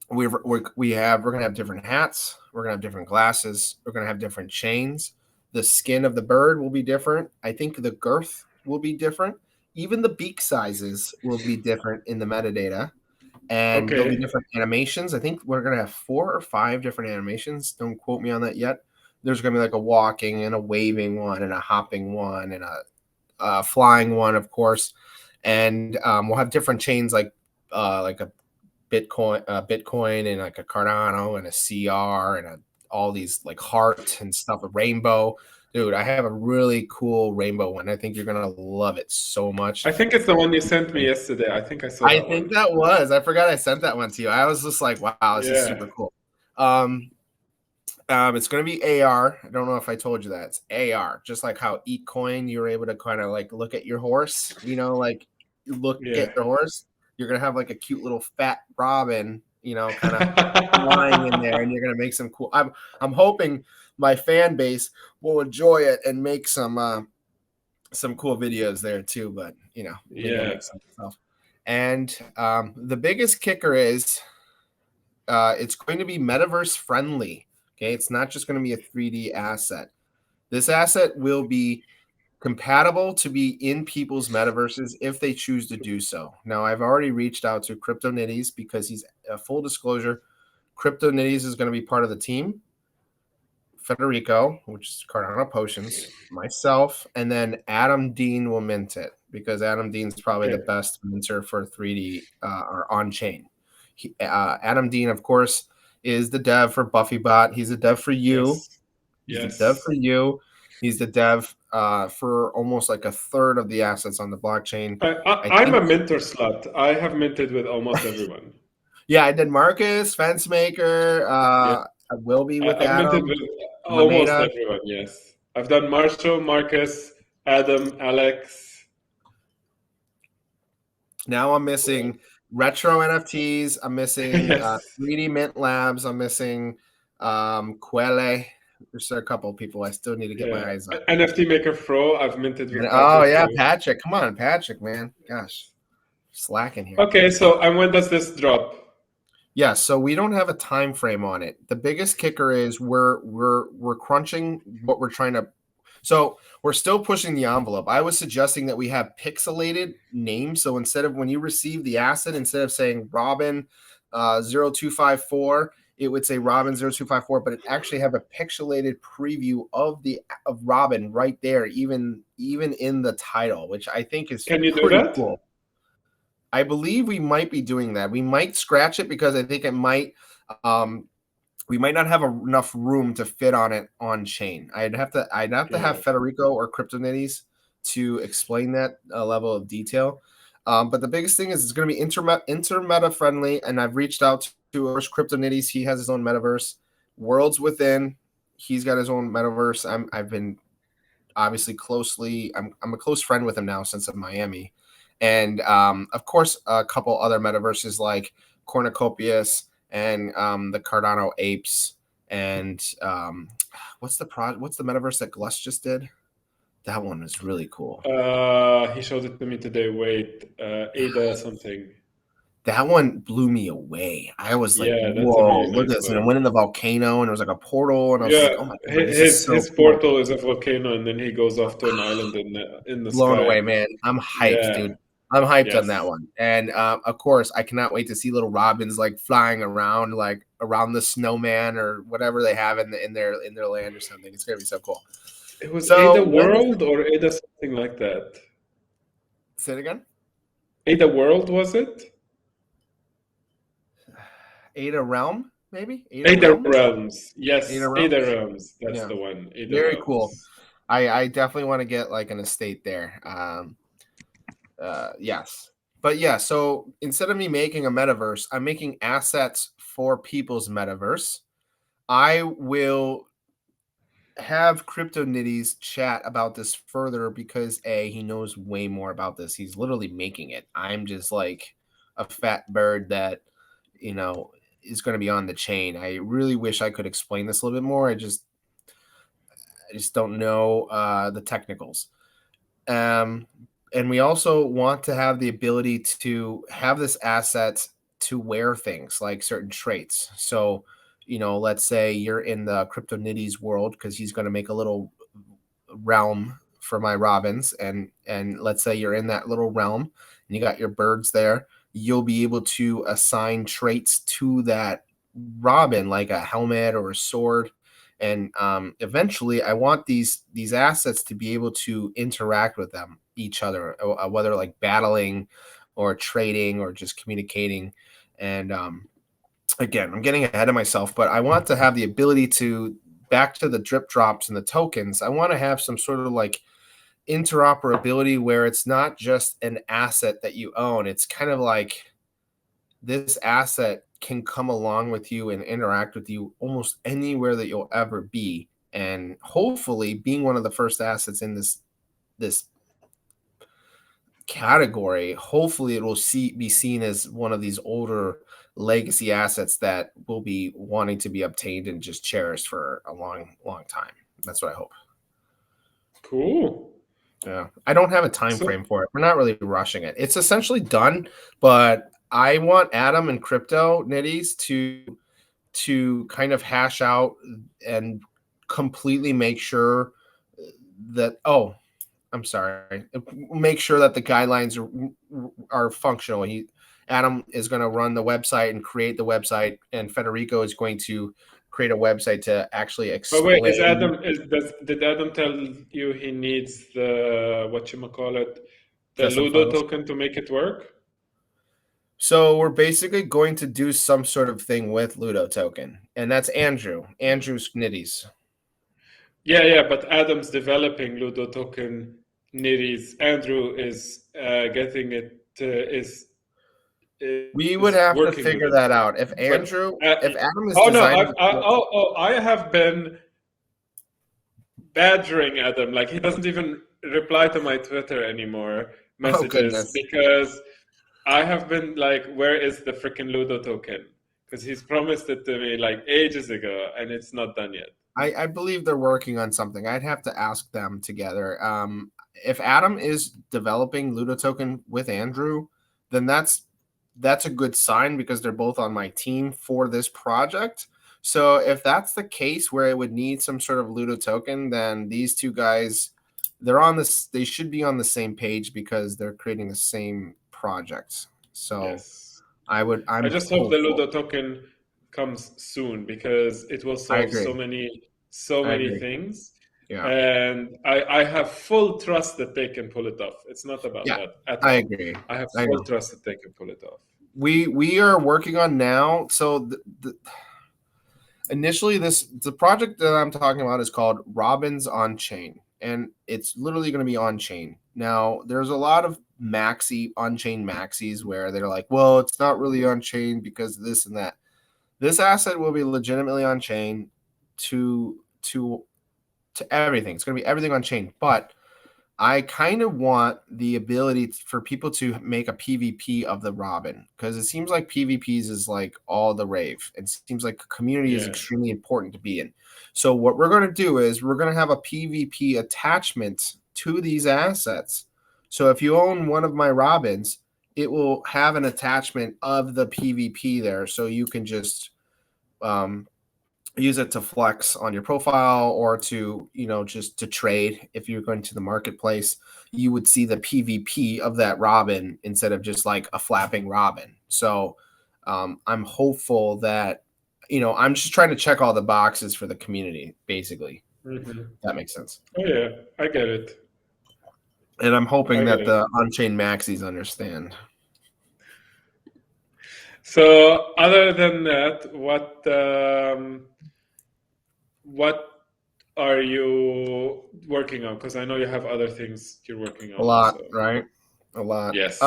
we're gonna have different hats, we're gonna have different glasses, we're gonna have different chains. The skin of the bird will be different. I think the girth will be different. Even the beak sizes will be different in the metadata, and there'll be Okay. different animations. I think we're gonna have 4 or 5 different animations. Don't quote me on that yet. There's gonna be like a walking and a waving one and a hopping one and a flying one, of course. And we'll have different chains like a Bitcoin and like a Cardano and a CR and all these like heart and stuff, a rainbow. Dude, I have a really cool rainbow one. I think you're gonna love it so much. I think it's the one you sent me yesterday. I think I saw I that think one. that was. I forgot I sent that one to you. I was just like, wow, this is Yeah. super cool. Um, it's going to be AR. I don't know if I told you that. It's AR. Just like how Eatcoin, you were able to kind of like look at your horse, like look Yeah. at the horse. You're going to have like a cute little fat robin, kind of flying in there, and you're going to make some cool. I'm hoping my fan base will enjoy it and make some cool videos there too. But maybe I'll Yeah. make some myself. And the biggest kicker is it's going to be metaverse friendly. Okay, it's not just going to be a 3D asset. This asset will be compatible to be in people's metaverses if they choose to do so. Now, I've already reached out to Crypto Nitties because he's a full disclosure. Crypto Nitties is going to be part of the team. Federico, which is Cardano Potions, myself, and then Adam Dean will mint it because Adam Dean's probably the Okay. best minter for 3D or on chain. Adam Dean, of course, is the dev for BuffyBot. He's the dev for you. Yes. He's the dev Yes. for you. He's the dev for almost like a third of the assets on the blockchain. I I'm think, a minter slut. I have minted with almost everyone. yeah, I did Marcus, Fencemaker. Yeah. I will be with I've minted Adam, with almost Mameda. everyone. Yes. I've done Marshall, Marcus, Adam, Alex. Now I'm missing retro NFTs. I'm missing Yes. 3D Mint Labs. I'm missing Quelle. There's a couple of people I still need to get my Yeah. eyes on. NFT Maker Pro. I've minted And, with oh Patrick yeah, too. Patrick. Come on, Patrick, man. Gosh, slacking here. Okay. So, and when does this drop? Yeah, so we don't have a time frame on it. The biggest kicker is we're crunching what we're trying to. So we're still pushing the envelope. I was suggesting that we have pixelated names. So instead of when you receive the asset, instead of saying Robin 0254, it would say Robin 0254, but it actually have a pixelated preview of Robin right there, even in the title, which I think is Can you do pretty that? cool. I believe we might be doing that. We might scratch it because I think it might we might not have enough room to fit on it on chain. I'd have to have Yeah. Federico or CryptoNitties to explain that level of detail. But the biggest thing is it's going to be inter-meta friendly, and I've reached out to CryptoNitties. He has his own metaverse. Worlds Within, he's got his own metaverse. I've been obviously I'm a close friend with him now since I'm Miami, and of course a couple other metaverses like Cornucopias and the Cardano Apes, and what's the metaverse that Glus just did? That one was really cool. He showed it to me today. Wait, Ada something. That one blew me away. I was like, Yeah, that's a whoa, really look nice at this. And I one. went in the volcano and it was like a portal. And I was Yeah, like, oh my God, this is so his cool. portal is a volcano, and then he goes off to an island in the Blown sky. away, man. I'm hyped, Yeah, dude. I'm hyped on that Yes. one. And of course, I cannot wait to see little robins like flying around, like around the snowman or whatever they have in their land or something. It's gonna be so cool. It was So Ada when is World or Ada something like that. say it again? Ada World, was it? Ada Realm, maybe? Ada Ada Realms? Realms. Ada Yes, Ada Realms? Realms. That's Yeah. the one. Ada Very cool. Realms. I definitely want to get like an estate there. Yes. But yeah, so instead of me making a metaverse, I'm making assets for people's metaverse. I will have Crypto Nitties chat about this further because he knows way more about this. He's literally making it. I'm just like a fat bird that, you know, is going to be on the chain. I really wish I could explain this a little bit more. I just don't know the technicals. Um, and we also want to have the ability to have this asset to wear things like certain traits. So, let's say you're in the Crypto Nitties world because he's going to make a little realm for my robins, and let's say you're in that little realm and you got your birds there. You'll be able to assign traits to that robin, like a helmet or a sword. And eventually I want these assets to be able to interact with them each other, whether like battling or trading or just communicating. And again, I'm getting ahead of myself, but I want to have the ability to, back to the drip drops and the tokens, I want to have some sort of like interoperability where it's not just an asset that you own. It's kind of like this asset can come along with you and interact with you almost anywhere that you'll ever be. And hopefully being one of the first assets in this category, hopefully it will be seen as one of these older legacy assets that will be wanting to be obtained and just cherished for a long time. That's what I hope. Cool. Yeah, I don't have a time So, frame for it. We're not really rushing it. It's essentially done, but I want Adam and Crypto Nitties to kind of hash out and completely make sure that I'm sorry. Make sure that the guidelines are functional. Adam is going to run the website and create the website, and Federico is going to create a website to actually but wait, explain. did Adam tell you he needs the whatchamacallit, the Custom Ludo photos. token to make it work? So we're basically going to do some sort of thing with Ludo token, and that's Andrew's Nitties. Yeah, yeah, but Adam's developing Ludo token Nitties. Andrew is getting it, We would is have to working with figure it. that out. But If Adam is oh no, designing, I have been badgering Adam. Like he doesn't even reply to my Twitter anymore oh messages goodness, because I have been like, where is the freaking Ludo token? Because he's promised it to me like ages ago and it's not done yet. I believe they're working on something. I'd have to ask them together. If Adam is developing Ludo token with Andrew, then that's a good sign because they're both on my team for this project. So if that's the case where it would need some sort of Ludo token, then these two guys, they're on this. They should be on the same page because they're creating the same project. So Yes. I I'm just hope the hopeful. Ludo token comes soon because it will I solve agree. so I many agree. things. Yeah. And I have full trust that they can pull it off. It's not about Yeah. that at I all. agree. I have I full know. trust that they can pull it off. We are working on now. So initially, the project that I'm talking about is called Robins on Chain, and it's literally going to be on chain. Now, there's a lot of maxi on chain maxis where they're like, well, it's not really on chain because this and that. This asset will be legitimately on chain to to everything. It's going to be everything on chain, but I kind of want the ability for people to make a PvP of the Robin because it seems like PvPs is like all the rave. It seems like community is Yeah. extremely important to be in. So what we're going to do is we're going to have a PvP attachment to these assets. So if you own one of my Robins, it will have an attachment of the PvP there, so you can just use it to flex on your profile or to, just to trade. If you're going to the marketplace, you would see the PVP of that Robin instead of just like a flapping Robin. So I'm hopeful that, I'm just trying to check all the boxes for the community, basically. That makes sense. Oh yeah, I get it. And I'm hoping I get that it. the on-chain maxis understand. So other than that, what are you working on? Because I know you have other things you're working on A lot, also. right? A lot. Yes.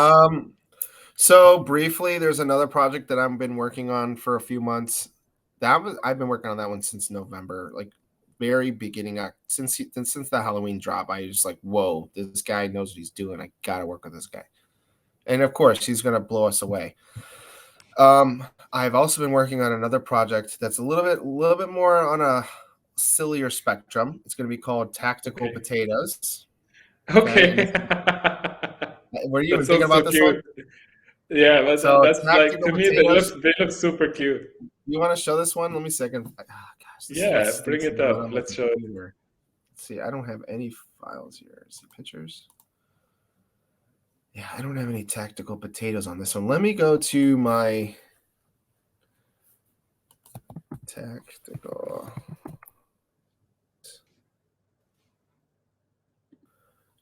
So briefly, there's another project that I've been working on for a few months. I've been working on that one since November, like very beginning. Since the Halloween drop, I was like, whoa, this guy knows what he's doing. I gotta work with this guy, and of course, he's gonna blow us away. I've also been working on another project that's a little bit more on a sillier spectrum. It's going to be called Tactical Potatoes. Okay. Were you even That thinking sounds so about this one? cute. Yeah, but So that's like, Tactical to me Potatoes. they look super cute. You want to show this one? Let me see. Gosh, Yeah, bring it up. Let's show it. Let's see, I don't have any files here. See pictures. Yeah, I don't have any Tactical Potatoes on this one. Let me go to my tactical.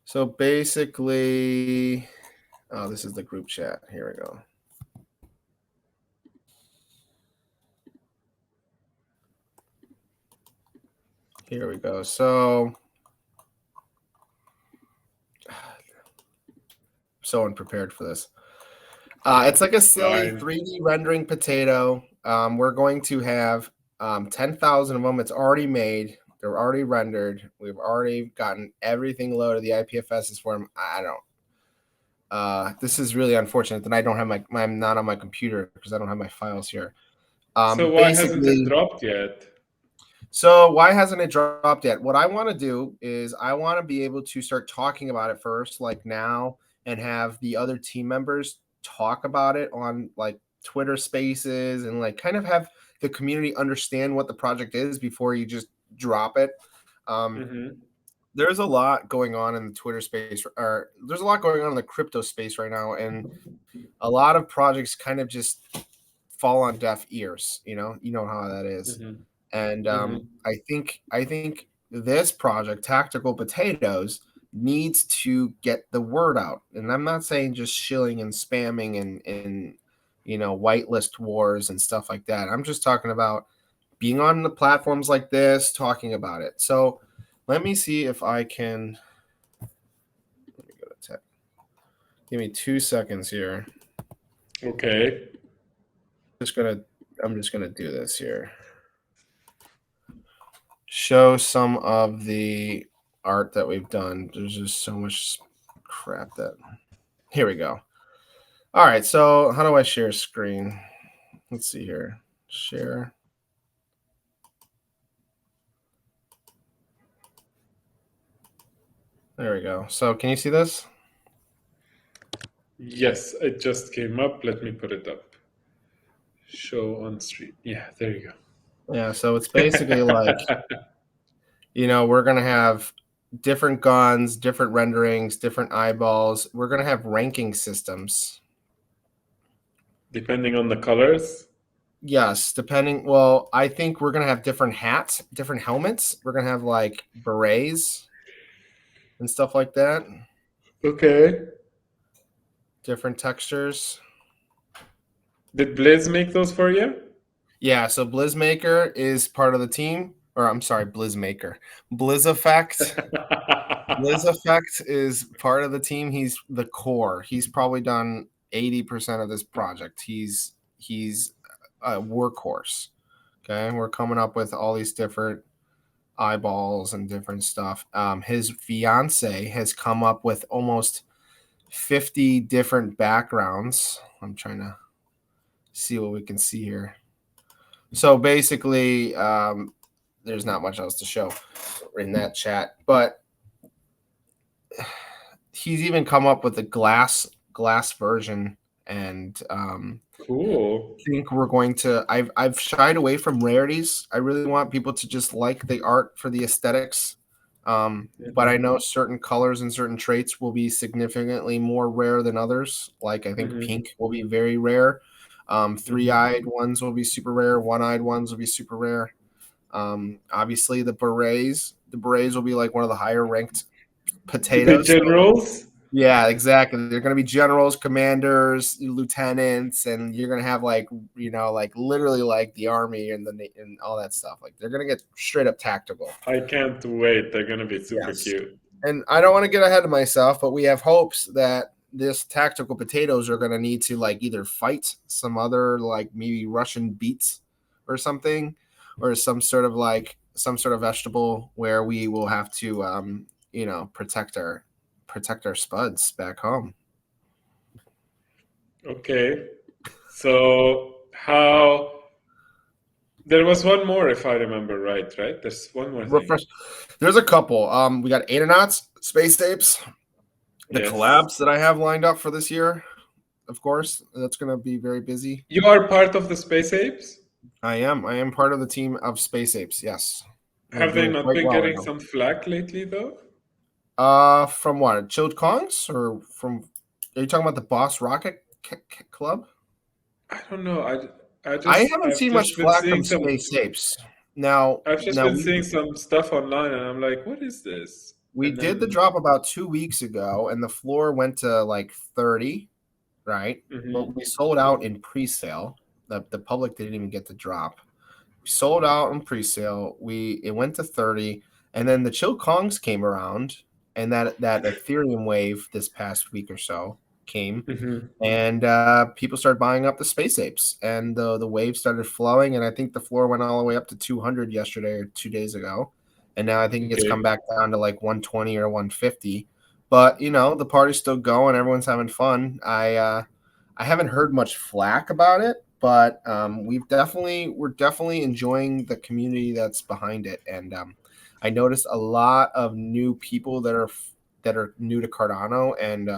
So basically, oh, this is the group chat. Here we go. Here we go. So unprepared for this. It's like a silly 3D rendering potato. We're going to have 10,000 of them. It's already made. They're already rendered. We've already gotten everything loaded. The IPFS is for them. I don't. This is really unfortunate that I don't have I'm not on my computer because I don't have my files here. So why hasn't it dropped yet? So why hasn't it dropped yet? What I want to do is I want to be able to start talking about it first, like now, and have the other team members talk about it on like Twitter Spaces and like kind of have the community understand what the project is before you just drop it. There's a lot going on in the Twitter space, or there's a lot going on in the crypto space right now, and a lot of projects kind of just fall on deaf ears. You know how that is. And I think this project, Tactical Potatoes, needs to get the word out. And I'm not saying just shilling and spamming and whitelist wars and stuff like that. I'm just talking about being on the platforms like this, talking about it. So let me see if I can. Let me go to tech. Give me 2 seconds here. Okay. I'm just gonna do this here. Show some of the art that we've done. There's just so much crap that. Here we go. All right. So how do I share screen? Let's see here. Share. There we go. So can you see this? Yes, it just came up. Let me put it up. Show on street. Yeah, there you go. Yeah. So it's basically like, we're going to have different guns, different renderings, different eyeballs. We're going to have ranking systems. Depending on the colors? Yes, depending. Well, I think we're going to have different hats, different helmets. We're going to have like berets and stuff like that. Okay. Different textures. Did Blizz make those for you? Yeah, so Blizzmaker is part of the team. Or I'm sorry, Blizzmaker. Blizz Effect. Blizz Effect is part of the team. He's the core. He's probably done 80% of this project. He's a workhorse. Okay, we're coming up with all these different eyeballs and different stuff. His fiance has come up with almost 50 different backgrounds. I'm trying to see what we can see here. So basically, there's not much else to show in that chat, but he's even come up with a glass version and Cool. I think we're going to. I've shied away from rarities. I really want people to just like the art for the aesthetics. But I know certain colors and certain traits will be significantly more rare than others. Like I think pink will be very rare. Three-eyed ones will be super rare. One-eyed ones will be super rare. Obviously, the berets. The berets will be like one of the higher ranked The potatoes. generals. Yeah, exactly. They're going to be generals, commanders, lieutenants, and you're going to have like like literally like the army and and all that stuff. Like they're going to get straight up tactical. I can't wait. They're gonna be super Yes. cute. And I don't want to get ahead of myself, but we have hopes that this tactical potatoes are going to need to like either fight some other like maybe Russian beets or something, or some sort of vegetable where we will have to protect our spuds back home. Okay. So how there was one more if I remember right, right? There's one more thing. Refresh. There's a couple. We got Aeronauts, Space Apes, the Yes. collabs that I have lined up for this year. Of course, that's going to be very busy. You are part of the Space Apes? I am part of the team of Space Apes. Yes. We're Have they doing not quite been well getting right some flack lately though? now. From what? Chilled Kongs or from? Are you talking about the Boss Rocket Club? I don't know. I haven't I've seen much just been flack seeing from some Space Apes. Now, I've just now been we seeing some stuff online and I'm like, what is this? we And did the then drop about 2 weeks ago, and the floor went to like 30, right? But we sold out in pre-sale. The public didn't even get the drop. We sold out in pre-sale. It went to 30, and then the Chill Kongs came around, and that Ethereum wave this past week or so came, and people started buying up the Space Apes, and the wave started flowing, and I think the floor went all the way up to 200 yesterday or 2 days ago, and now I think it's come back down to like 120 or 150. But the party's still going. Everyone's having fun. I haven't heard much flack about it, but we're definitely enjoying the community that's behind it, and I noticed a lot of new people that are new to Cardano, and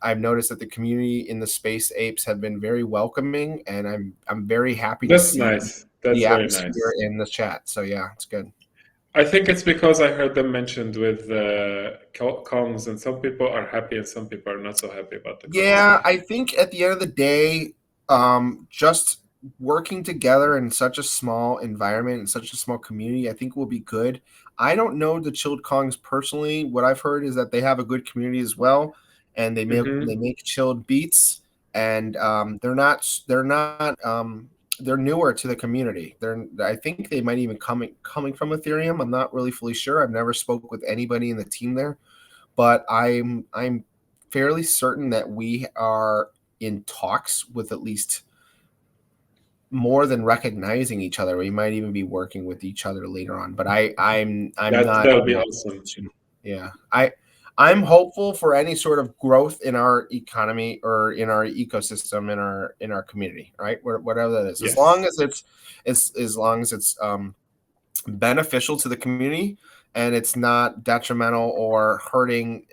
I've noticed that the community in the Space Apes have been very welcoming, and I'm very happy to that's see nice. That's the very atmosphere nice. in the chat. So yeah, it's good. I think it's because I heard them mentioned with Kongs, and some people are happy and some people are not so happy about the Kongs. Yeah, I think at the end of the day, just working together in such a small environment, in such a small community, I think will be good. I don't know the Chilled Kongs personally. What I've heard is that they have a good community as well, and they make chilled beats, and they're newer to the community. I think they might even coming from Ethereum. I'm not really fully sure. I've never spoke with anybody in the team there, but I'm fairly certain that we are in talks with at least more than recognizing each other. We might even be working with each other later on. But I'm not. That'll be awesome. Yeah, I'm hopeful for any sort of growth in our economy or in our ecosystem in our community, right? Whatever that is, Yes. as long as it's beneficial to the community and it's not detrimental or hurting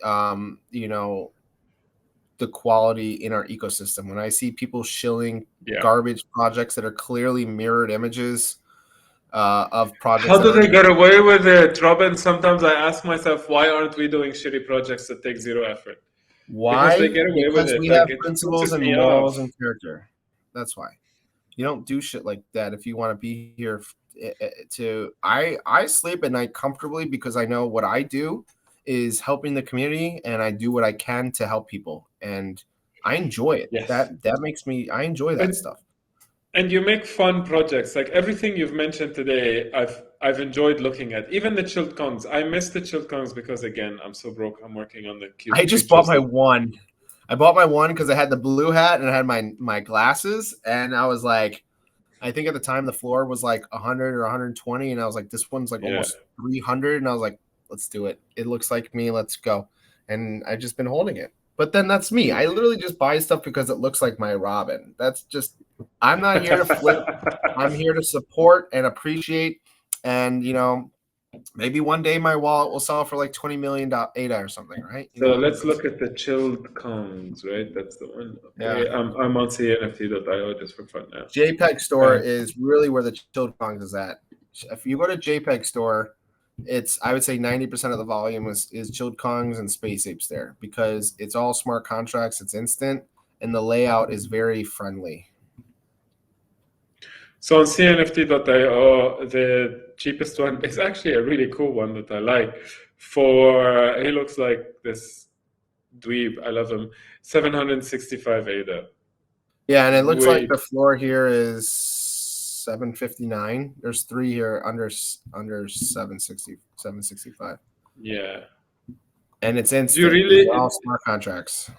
the quality in our ecosystem. When I see people shilling garbage projects that are clearly mirrored images of projects, how do they get away with it, Robin? Sometimes I ask myself, why aren't we doing shitty projects that take zero effort? Why? Because they get away with it. We like, have it principles and morals and character. That's why. You don't do shit like that if you want to be here I sleep at night comfortably because I know what I do is helping the community, and I do what I can to help people, and I enjoy it. Yes. That makes me, I enjoy that stuff. And you make fun projects. Like everything you've mentioned today, I've enjoyed looking at. Even the Chilled Kongs. I miss the Chilled Kongs because again, I'm so broke. I'm working on the cute. I just bought my one. I bought my one because I had the blue hat and I had my glasses, and I was like, I think at the time the floor was like 100 or 120, and I was like, this one's like almost 300, and I was like, let's do it. It looks like me. Let's go. And I've just been holding it. But then that's me. I literally just buy stuff because it looks like my Robin. That's just, I'm not here to flip. I'm here to support and appreciate. And, Maybe one day my wallet will sell for like 20 million ADA or something, right? You So know, let's look at the chilled Kongs, right? That's the one. yeah. Okay, I'm on cnft.io just for fun now. JPEG Store is really where the chilled Kongs is at. If you go to JPEG Store, it's, I would say 90% of the volume is chilled Kongs and Space Apes there, because it's all smart contracts, it's instant, and the layout is very friendly. So on cnft.io, the cheapest one is actually a really cool one that I like. He looks like this dweeb. I love him. 765 ADA. Yeah, and it looks like Wait, the floor here is 759. There's 3 here under 760, 765. yeah. And it's Do you instant. These are really all smart contracts.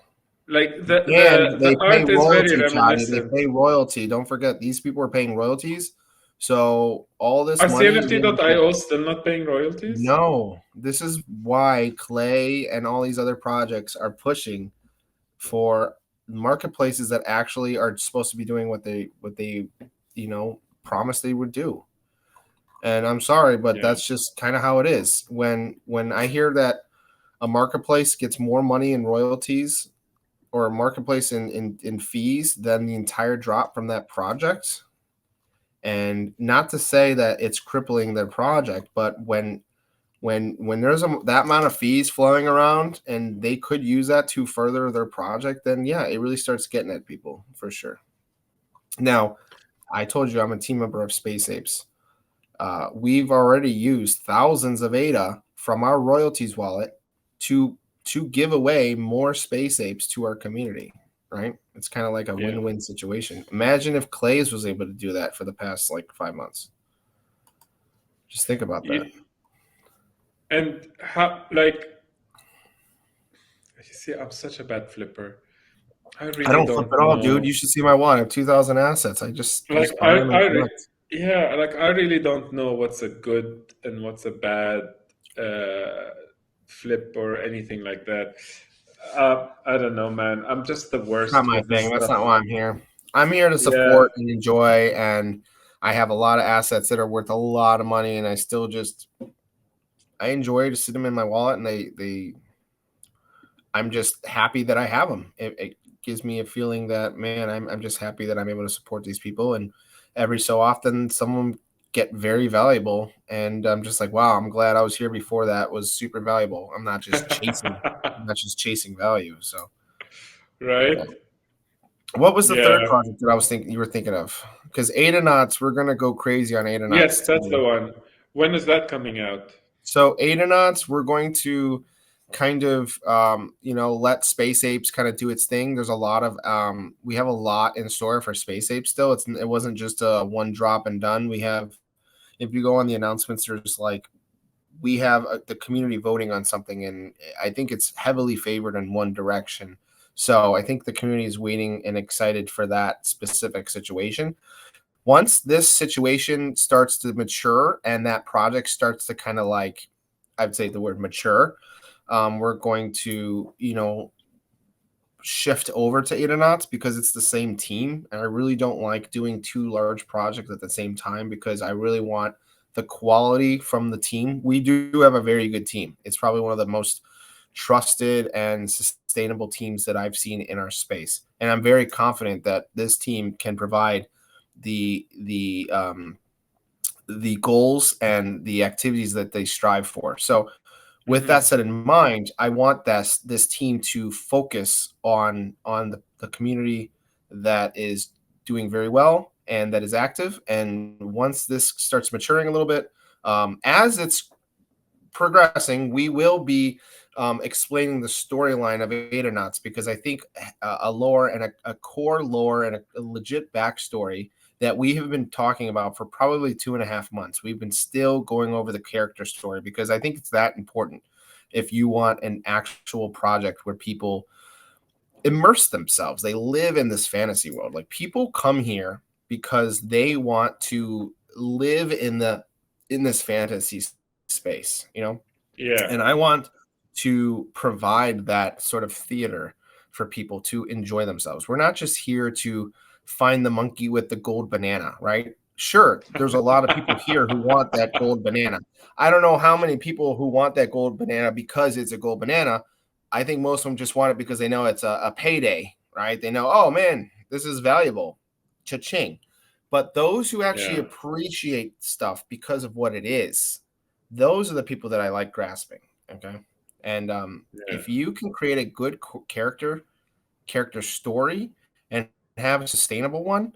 like And the they pay art is very royalty, Chadi. They reminiscent. pay royalty. Don't forget, these people are paying royalties. So all this Are money really gets, cnft.io still not paying royalties? no. This is why Clay and all these other projects are pushing for marketplaces that actually are supposed to be doing what they promised they would do. And I'm sorry, but Yeah. that's just kind of how it is. When I hear that a marketplace gets more money in royalties, or a marketplace in fees, than the entire drop from that project, and not to say that it's crippling their project, but when there's that amount of fees flowing around and they could use that to further their project, then yeah, it really starts getting at people for sure. Now, I told you I'm a team member of Space Apes. We've already used thousands of ADA from our royalties wallet to give away more Space Apes to our community, right? It's kind of like a Yeah. win-win situation. Imagine if Clays was able to do that for the past like 5 months. Just think about that. And how, like, you see, I'm such a bad flipper. I I really don't flip don't at all, dude. know. You should see my wallet. I have 2,000 assets. I just Like, buy them and collect. yeah, like I really don't know what's a good and what's a bad uh, flip or anything like that. I don't know, man. I'm just the It's not worst my with this thing. That's stuff. not why I'm here. I'm here to Yeah. support and enjoy, and I have a lot of assets that are worth a lot of money, and I still just I enjoy to sit them in my wallet, and they I'm just happy that I have them. It gives me a feeling that, man, I'm just happy that I'm able to support these people, and every so often someone get very valuable, and I'm just like, wow, I'm glad I was here before that was super valuable. I'm not just chasing value. So yeah. Right? What was the third Yeah. project that I was thinking you were thinking of? Because Aidonauts, we're gonna go crazy on Yes, Aidonauts that's the too. one. When is that coming out? So Aidonauts, we're going to kind of let Space Apes kind of do its thing. There's a lot of we have a lot in store for Space Apes still. It wasn't just a one drop and done. We have, if you go on the announcements, there's like we have the community voting on something, and I think it's heavily favored in one direction. So I think the community is waiting and excited for that specific situation. Once this situation starts to mature and that project starts to kind of like, I'd say the word mature, we're going to, shift over to Aidonauts because it's the same team. And I really don't like doing two large projects at the same time because I really want the quality from the team. We do have a very good team. It's probably one of the most trusted and sustainable teams that I've seen in our space. And I'm very confident that this team can provide the goals and the activities that they strive for. So with that said in mind, I want this team to focus on the community that is doing very well and that is active. And once this starts maturing a little bit, as it's progressing, we will be explaining the storyline of Aidonauts, because I think a lore and a core lore and a legit backstory that we have been talking about for probably 2.5 months. We've been still going over the character story because I think it's that important if you want an actual project where people immerse themselves. They live in this fantasy world. Like, people come here because they want to live in this fantasy space, Yeah. and I want to provide that sort of theater for people to enjoy themselves. We're not just here to find the monkey with the gold banana, right? sure, there's a lot of people here who want that gold banana. I don't know how many people who want that gold banana because it's a gold banana. I think most of them just want it because they know it's a payday, right? They know, oh man, this is valuable. Cha-ching. But those who actually Yeah. appreciate stuff because of what it is, those are the people that I like grasping. Okay. And Yeah. if you can create a good character story and have a sustainable one,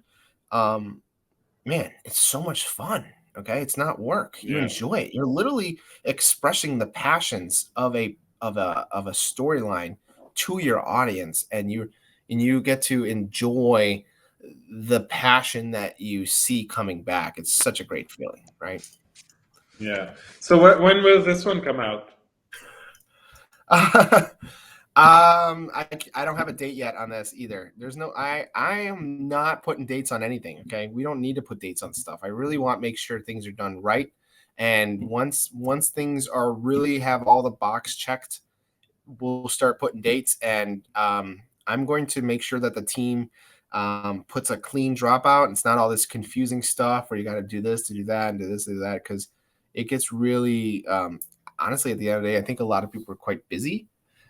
man, it's so much fun. Okay, it's not work. You Yeah. enjoy it. You're literally expressing the passions of a storyline to your audience, and you get to enjoy the passion that you see coming back. It's such a great feeling, right? Yeah. So when will this one come out? I don't have a date yet on this either. There's no I am not putting dates on anything. Okay, we don't need to put dates on stuff. I really want to make sure things are done right. And once things are really have all the box checked, we'll start putting dates. And I'm going to make sure that the team puts a clean dropout. It's not all this confusing stuff where you got to do this to do that and do this to do that, because it gets really honestly, at the end of the day, I think a lot of people are quite busy.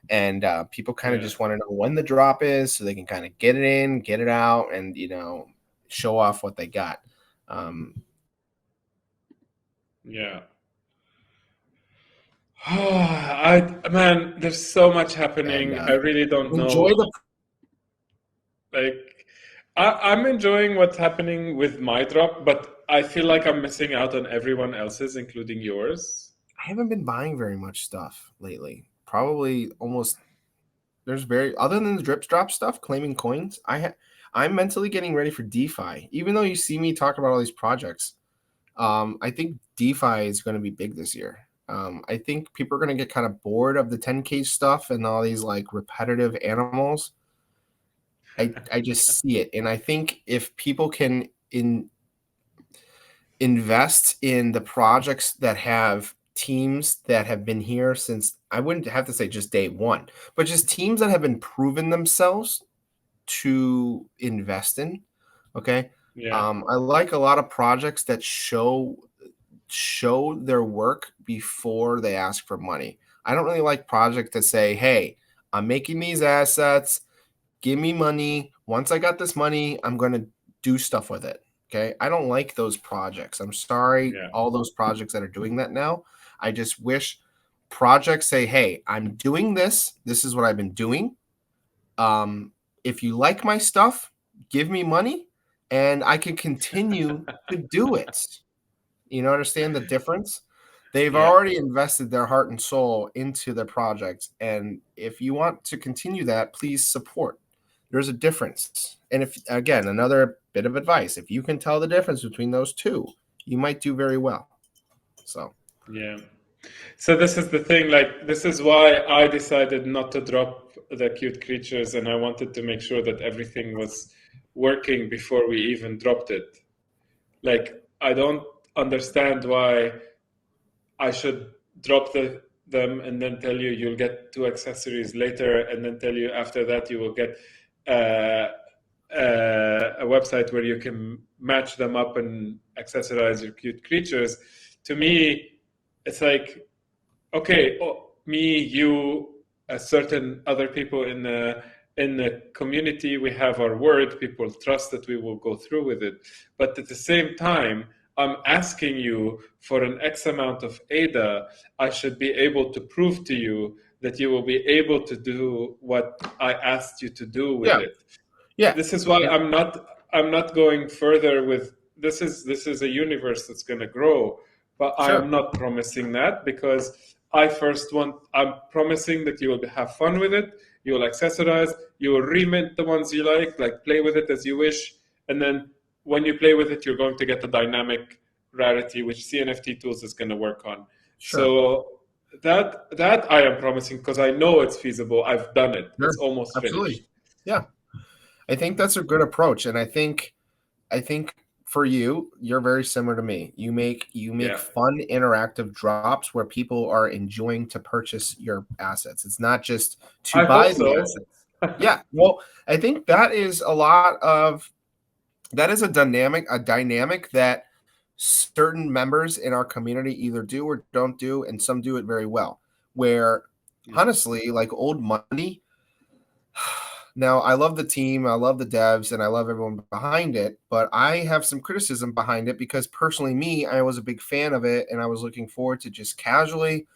And people kind of Yeah. just want to know when the drop is so they can kind of get it in, get it out, and show off what they got. Yeah. Man, there's so much And happening. I really don't enjoy know. the. Like, I'm enjoying what's happening with my drop, but I feel like I'm missing out on everyone else's, including yours. I haven't been buying very much stuff lately. Probably almost. There's very other than the drip drop stuff, claiming coins. I'm mentally getting ready for DeFi. Even though you see me talk about all these projects, I think DeFi is going to be big this year. I think people are going to get kind of bored of the 10K stuff and all these like repetitive animals. I just see it, and I think if people can invest in the projects that have teams that have been here since, I wouldn't have to say just day one, but just teams that have been proven themselves to invest in. Okay. Yeah. I like a lot of projects that show their work before they ask for money. I don't really like projects that say, hey, I'm making these assets, give me money. Once I got this money, I'm going to do stuff with it. Okay. I don't like those projects. I'm sorry, Yeah. all those projects that are doing that now. I just wish projects say, hey, I'm doing this. This is what I've been doing. If you like my stuff, give me money and I can continue to do it. You know, understand the difference? They've Yeah. already invested their heart and soul into their project. And if you want to continue that, please support. There's a difference. And if, again, another bit of advice, if you can tell the difference between those two, you might do very well. So, Yeah. So this is the thing, like this is why I decided not to drop the cute creatures, and I wanted to make sure that everything was working before we even dropped it. Like I don't understand why I should drop them and then tell you you'll get two accessories later, and then tell you after that you will get a website where you can match them up and accessorize your cute creatures. To me, it's like, okay, me, you, certain other people in the community, we have our word. People trust that we will go through with it. But at the same time, I'm asking you for an X amount of ADA. I should be able to prove to you that you will be able to do what I asked you to do with it. yeah. This is why I'm not going further with this is a universe that's going to grow, but I Sure. am not promising that, because I'm promising that you will have fun with it, you will accessorize, you will remint the ones you like play with it as you wish, and then when you play with it, you're going to get the dynamic rarity, which CNFT Tools is going to work on. Sure. So that I am promising, because I know it's feasible. I've done it. Sure. It's almost Absolutely. finished. Yeah. I think that's a good approach. And I think for you, you're very similar to me. You make Yeah. fun interactive drops where people are enjoying to purchase your assets. It's not just to I buy hope the so. assets. Yeah. Well, I think that is a lot of that is a dynamic that certain members in our community either do or don't do, and some do it very well. Where honestly, like old money. Now, I love the team, I love the devs, and I love everyone behind it, but I have some criticism behind it because personally, me, I was a big fan of it, and I was looking forward to just casually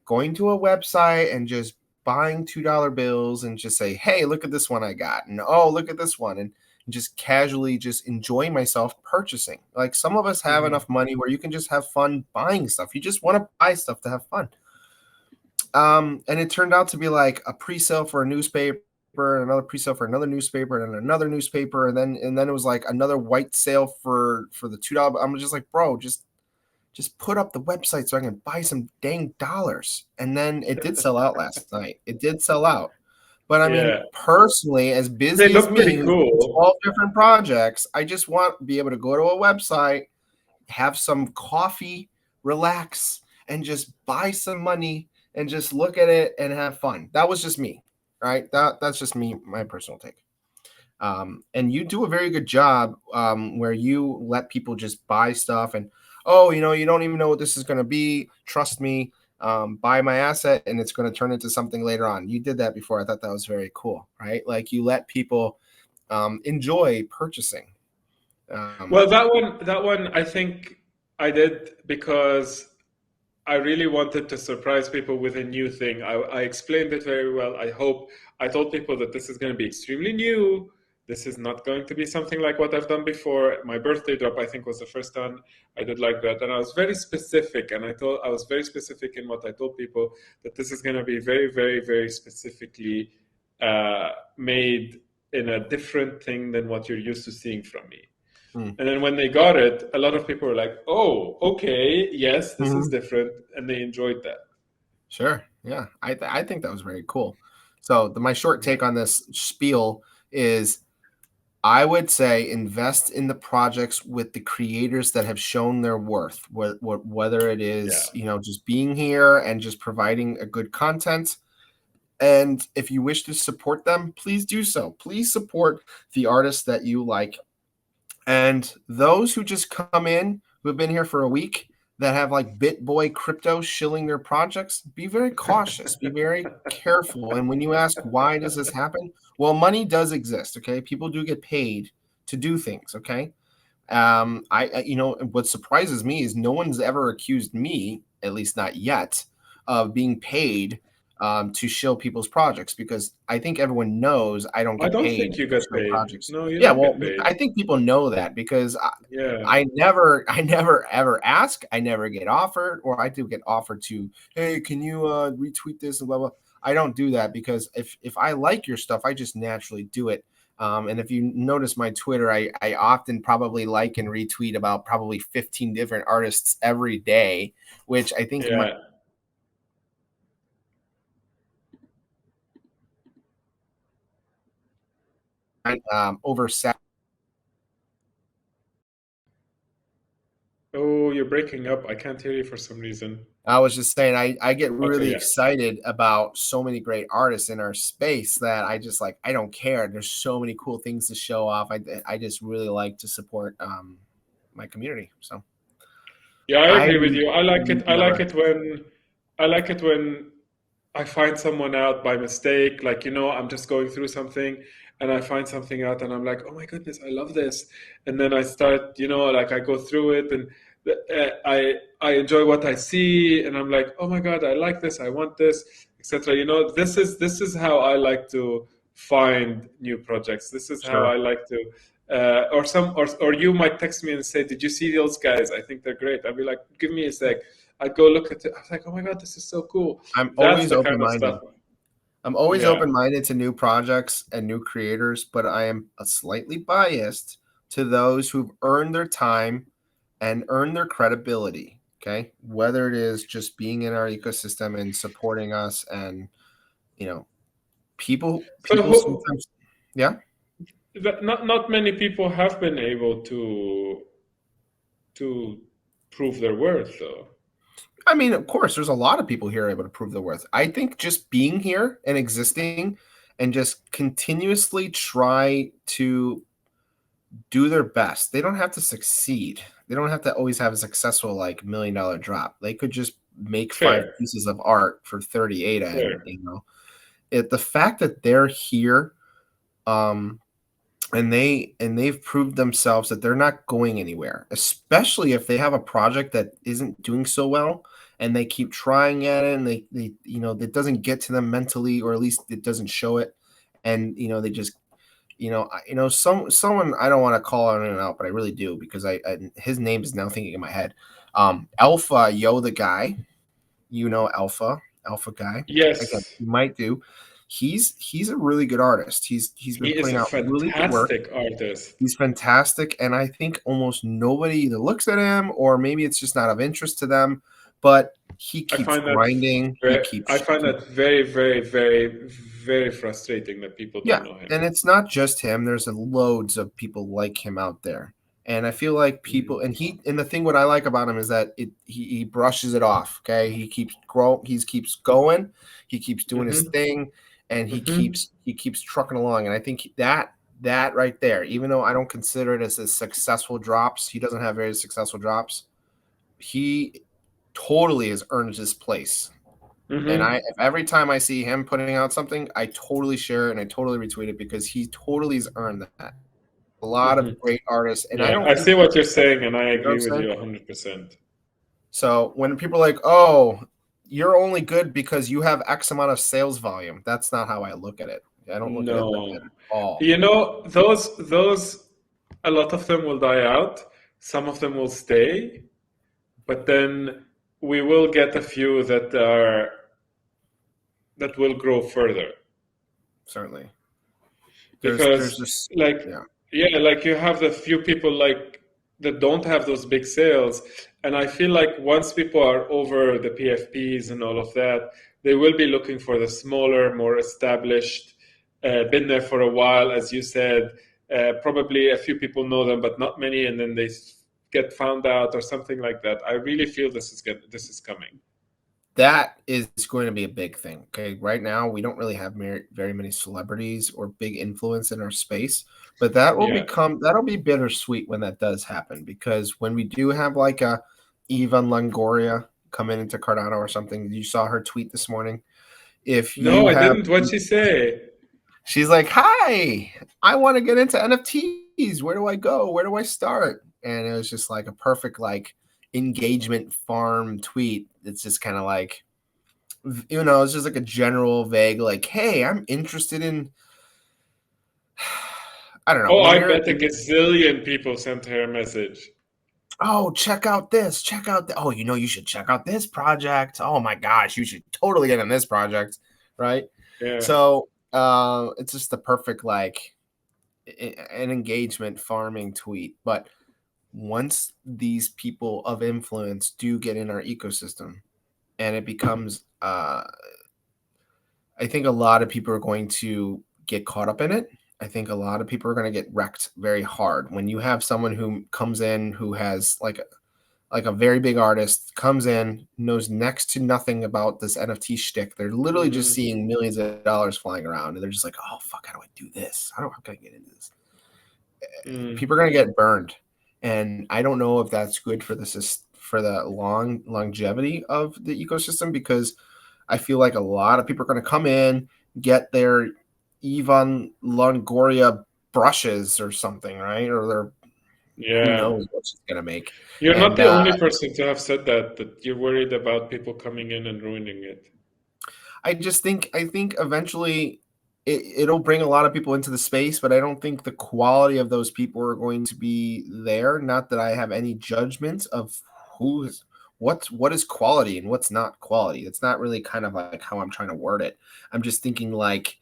going to a website and just buying $2 bills and just say, hey, look at this one I got. And oh, look at this one. And just casually just enjoying myself purchasing. Like some of us have enough money where you can just have fun buying stuff. You just want to buy stuff to have fun. And it turned out to be like a pre-sale for a newspaper and another pre-sale for another newspaper and another newspaper. And then it was like another white sale for the $2. I'm just like, bro, just put up the website so I can buy some dang dollars. And then it did sell out last night. It did sell out. But I mean, personally, as busy as me, who's 12 different projects, I just want to be able to go to a website, have some coffee, relax, and just buy some money and just look at it and have fun. That was just me, right? That's just me, my personal take. And you do a very good job where you let people just buy stuff and, oh, you don't even know what this is going to be. Trust me, buy my asset and it's going to turn into something later on. You did that before. I thought that was very cool, right? Like you let people enjoy purchasing. Well, that one, I think I did because I really wanted to surprise people with a new thing. I explained it very well. I told people that this is going to be extremely new. This is not going to be something like what I've done before. My birthday drop, I think, was the first time I did like that. And I was very specific. And I was very specific in what I told people, that this is going to be very, very, very specifically made in a different thing than what you're used to seeing from me. And then when they got it, a lot of people were like, oh, okay, yes, this is different. And they enjoyed that. Sure. Yeah. I think that was very cool. So my short take on this spiel is I would say invest in the projects with the creators that have shown their worth, whether it is, just being here and just providing a good content. And if you wish to support them, please do so. Please support the artists that you like. And those who just come in, who have been here for a week, that have like BitBoy crypto shilling their projects, be very cautious, be very careful. And when you ask, why does this happen? Well, money does exist. Okay. People do get paid to do things. Okay. What surprises me is no one's ever accused me, at least not yet, of being paid to show people's projects, because I think everyone knows I don't I get don't paid think you to get show paid. projects. No, you Yeah, don't well, get paid. I think people know that because Yeah. I never ever ask. I never get offered, or I do get offered to, hey, can you retweet this and blah blah. I don't do that because if I like your stuff, I just naturally do it. And if you notice my Twitter, I often probably like and retweet about probably 15 different artists every day, which I think Yeah. oversat. Oh, you're breaking up. I can't hear you for some reason. I was just saying, I get really Okay, yeah. excited about so many great artists in our space that I just like, I don't care. There's so many cool things to show off. I just really like to support my community. So Yeah, I agree with you. never. I like it when I find someone out by mistake. Like, I'm just going through something and I find something out and I'm like, oh my goodness, I love this. And then I start, like I go through it and I enjoy what I see and I'm like, oh my God, I like this, I want this, etc. This is how I like to find new projects. This is how Sure. I like to or you might text me and say, did you see those guys? I think they're great. I'd be like, give me a sec. I'd go look at it. I was like, oh my God, this is so cool. I'm That's always the kind of open-minded. stuff. I'm always Yeah. open-minded to new projects and new creators, but I am slightly biased to those who've earned their time and earned their credibility. Okay. Whether it is just being in our ecosystem and supporting us, and people sometimes, yeah. Not many people have been able to prove their worth, though. I mean, of course, there's a lot of people here able to prove their worth. I think just being here and existing and just continuously try to do their best. They don't have to succeed. They don't have to always have a successful like $1 million drop. They could just make 5 Fair, pieces of art for 38, and fair. the fact that they're here, um and they've proved themselves that they're not going anywhere, especially if they have a project that isn't doing so well and they keep trying at it, and they it doesn't get to them mentally, or at least it doesn't show it, and they just someone, I don't want to call anyone out, but I really do, because I his name is now thinking in my head. Alpha Yo, the guy, Alpha guy. Again, Yes, you might do. He's a really good artist. He's been he is putting a out really good work. fantastic artist. He's fantastic, and I think almost nobody either looks at him, or maybe it's just not of interest to them. But he I keeps find that grinding. He keeps, I find that very, very, very, very frustrating that people yeah, don't know him. and it's not just him. There's loads of people like him out there, and I feel like people, Mm. and the thing what I like about him is that he brushes it off. Okay, he keeps keeps going, he keeps doing his Mm-hmm. thing, and Mm-hmm. he keeps trucking along. And I think that right there, even though I don't consider it as successful drops, he doesn't have very successful drops. He totally has earned his place. And Mm-hmm. if every time I see him putting out something, I totally share it and I totally retweet it, because he totally has earned that. A lot of Mm-hmm. great artists, and I Yeah, don't I think, see what you're saying, and I you know what I'm agree with saying. you 100%. So when people are like, "Oh, you're only good because you have X amount of sales volume," that's not how I look at it. I don't look at it like that No. at all. You know, those a lot of them will die out, some of them will stay, but then we will get a few that will grow further. Certainly, there's Because just, like yeah. yeah, like you have the few people like that don't have those big sales, and I feel like once people are over the PFPs and all of that, they will be looking for the smaller, more established, been there for a while, as you said. Probably a few people know them, but not many, and then they get found out or something like that. I really feel this is coming. That is going to be a big thing. Okay, right now we don't really have very many celebrities or big influence in our space, but Yeah. that'll be bittersweet when that does happen, because when we do have like a Eva Longoria coming into Cardano or something, you saw her tweet this morning. If No, you I have, didn't. What'd she say? she's like, "Hi, I want to get into NFTs. Where do I go? Where do I start?" And it was just like a perfect like engagement farm tweet. It's just kind of like, it's just like a general vague, like, "Hey, I'm interested in," I don't know, Oh, when I you're bet a gazillion people sent her a message. "Oh, check out this, check out oh, you should check out this project. Oh my gosh, you should totally get in this project," right? Yeah. So it's just the perfect like an engagement farming tweet. But once these people of influence do get in our ecosystem, and it becomes I think a lot of people are going to get caught up in it. I think a lot of people are going to get wrecked very hard when you have someone who comes in who has like a very big artist comes in, knows next to nothing about this NFT shtick. They're literally just Hmm. seeing millions of dollars flying around, and they're just like, "Oh fuck, how do I do this? How can I get into this?" Mm. People are going to get burned, and I don't know if that's good for for the longevity of the ecosystem, because I feel like a lot of people are going to come in, get their Ivan Longoria brushes or something, right? Or their, who Yeah. knows what she's going to make. You're not And the only person to have said that you're worried about people coming in and ruining it. I think eventually it'll bring a lot of people into the space, but I don't think the quality of those people are going to be there. Not that I have any judgment of who's what is quality and what's not quality. It's not really kind of like how I'm trying to word it. I'm just thinking like,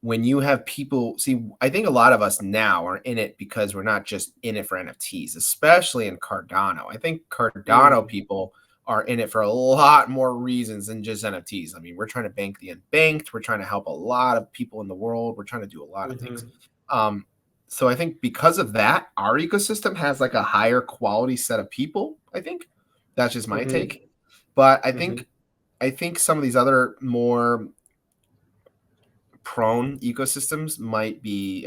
when you have people, see, I think a lot of us now are in it because we're not just in it for NFTs, especially in Cardano. I think Cardano Mm. people are in it for a lot more reasons than just NFTs. I mean, we're trying to bank the unbanked. We're trying to help a lot of people in the world. We're trying to do a lot of things. Hmm. Um, so I think because of that, our ecosystem has like a higher quality set of people. I think that's just my Hmm. take. But Hmm. I think some of these other more prone ecosystems might be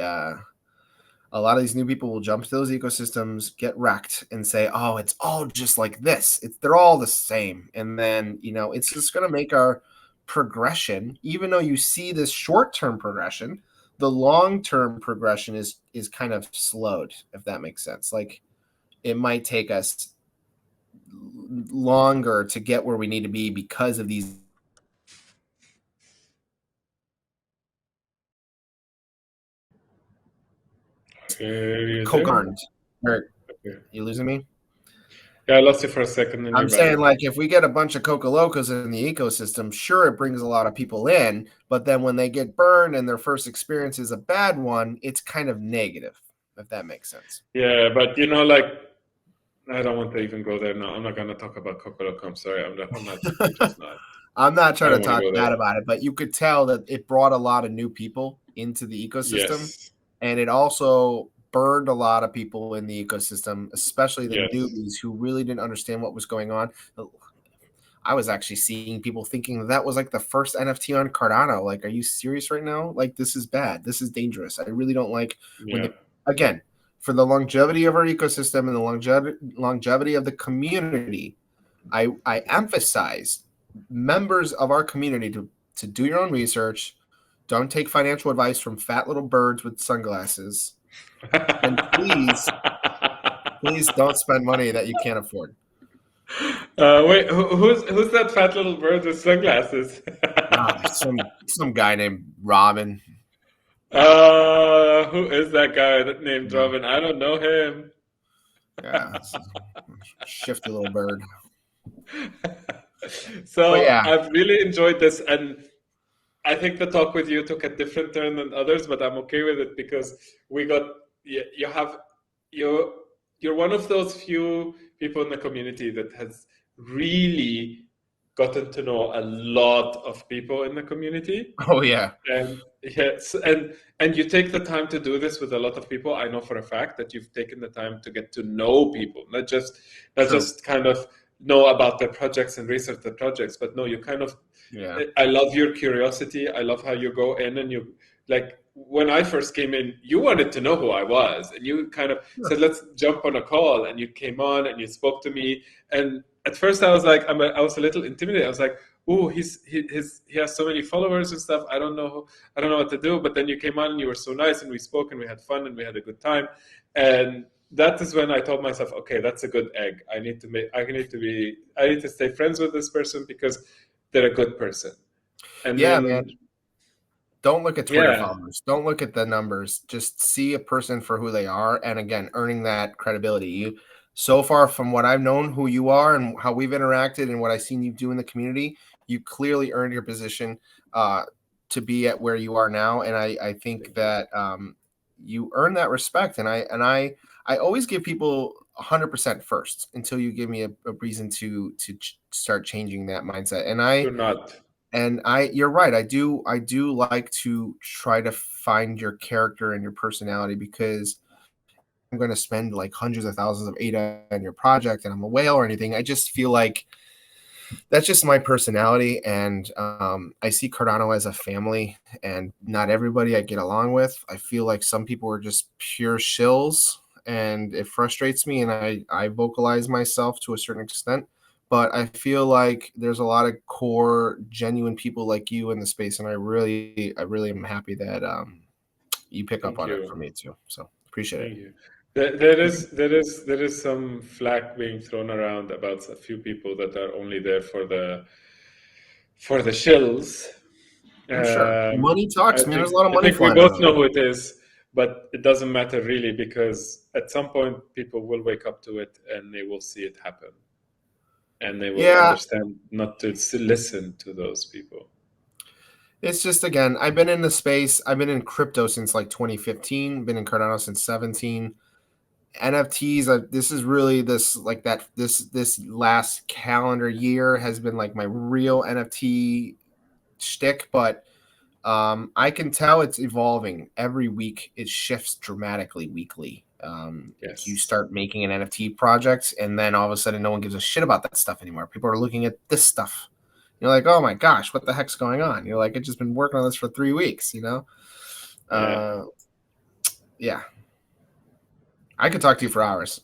a lot of these new people will jump to those ecosystems, get wrecked, and say, "Oh, it's all just like this. They're all the same." And then, it's just going to make our progression, even though you see this short-term progression, the long-term progression is kind of slowed, if that makes sense. Like, it might take us longer to get where we need to be because of these Are you there? co-governed. Are Okay. you losing me? Yeah, I lost you for a second and I'm you're back. saying, like, if we get a bunch of Coca Locos in the ecosystem, sure, it brings a lot of people in, but then when they get burned and their first experience is a bad one, it's kind of negative, if that makes sense. Yeah, but like, I don't want to even go there now. I'm not going to talk about Coca-Cola. I'm sorry. I'm just not. I'm not I trying to don't want to talk go bad there. about it, but you could tell that it brought a lot of new people into the ecosystem, Yes. and it also burned a lot of people in the ecosystem, especially the Yes. newbies who really didn't understand what was going on. I was actually seeing people thinking that was like the first NFT on Cardano. Like, are you serious right now? Like, this is bad. This is dangerous. I really don't like when Yeah. again, for the longevity of our ecosystem and the longevity of the community, I emphasize members of our community to do your own research. Don't take financial advice from fat little birds with sunglasses. And please don't spend money that you can't afford. Wait, who's that fat little bird with sunglasses? Some guy named Robin. Who is that guy that named Yeah, Robin? I don't know him. yeah, shifty little bird. But So yeah, I've really enjoyed this, and I think the talk with you took a different turn than others, but I'm okay with it because we got you have you you're one of those few people in the community that has really gotten to know a lot of people in the community. oh yeah, And yes, and you take the time to do this with a lot of people. I know for a fact that you've taken the time to get to know people, not true. just kind of know about their projects and research the projects, but no, you kind of. Yeah, I love your curiosity. I love how you go in and you like. When I first came in, you wanted to know who I was, and you kind of sure. said, "Let's jump on a call." And you came on and you spoke to me. And at first, I was like, I was a little intimidated. I was like, "Oh, he has so many followers and stuff. I don't know what to do." But then you came on and you were so nice, and we spoke and we had fun and we had a good time. And that is when I told myself, okay, that's a good egg. I need to stay friends with this person because they're a good person. And Yeah, then, man. Don't look at Twitter yeah, followers. Don't look at the numbers. Just see a person for who they are, and again, earning that credibility. So far from what I've known, who you are, and how we've interacted, and what I've seen you do in the community, you clearly earned your position uh, to be at where you are now. And I think thank you. that you earn that respect. And I always give people 100% first until you give me a reason to start changing that mindset. And Do I not. and you're right. I do like to try to find your character and your personality, because I'm going to spend like hundreds of thousands of ADA on your project and I'm a whale or anything. I just feel like that's just my personality. And I see Cardano as a family, and not everybody I get along with. I feel like some people are just pure shills, and it frustrates me. And I vocalize myself to a certain extent. But I feel like there's a lot of core, genuine people like you in the space, and I really am happy that you pick up Thank on it you. from me too. So appreciate it. Thank you. There is some flack being thrown around about a few people that are only there for the shills. I'm sure Um, money talks, man. There's a lot of I money think we flying both around. know who it is, but it doesn't matter really because at some point people will wake up to it and they will see it happen and they will Yeah, understand not to listen to those people. it's just, again, I've been in the space. I've been in crypto since like 2015. Been in Cardano since 17. NFTs. This is really this like that. This last calendar year has been like my real NFT shtick. But I can tell it's evolving every week. It shifts dramatically weekly. You Yes. start making an NFT project, and then all of a sudden, no one gives a shit about that stuff anymore. People are looking at this stuff. You're like, oh my gosh, what the heck's going on? You're like, I've just been working on this for 3 weeks. Yeah. Uh, yeah. I could talk to you for hours.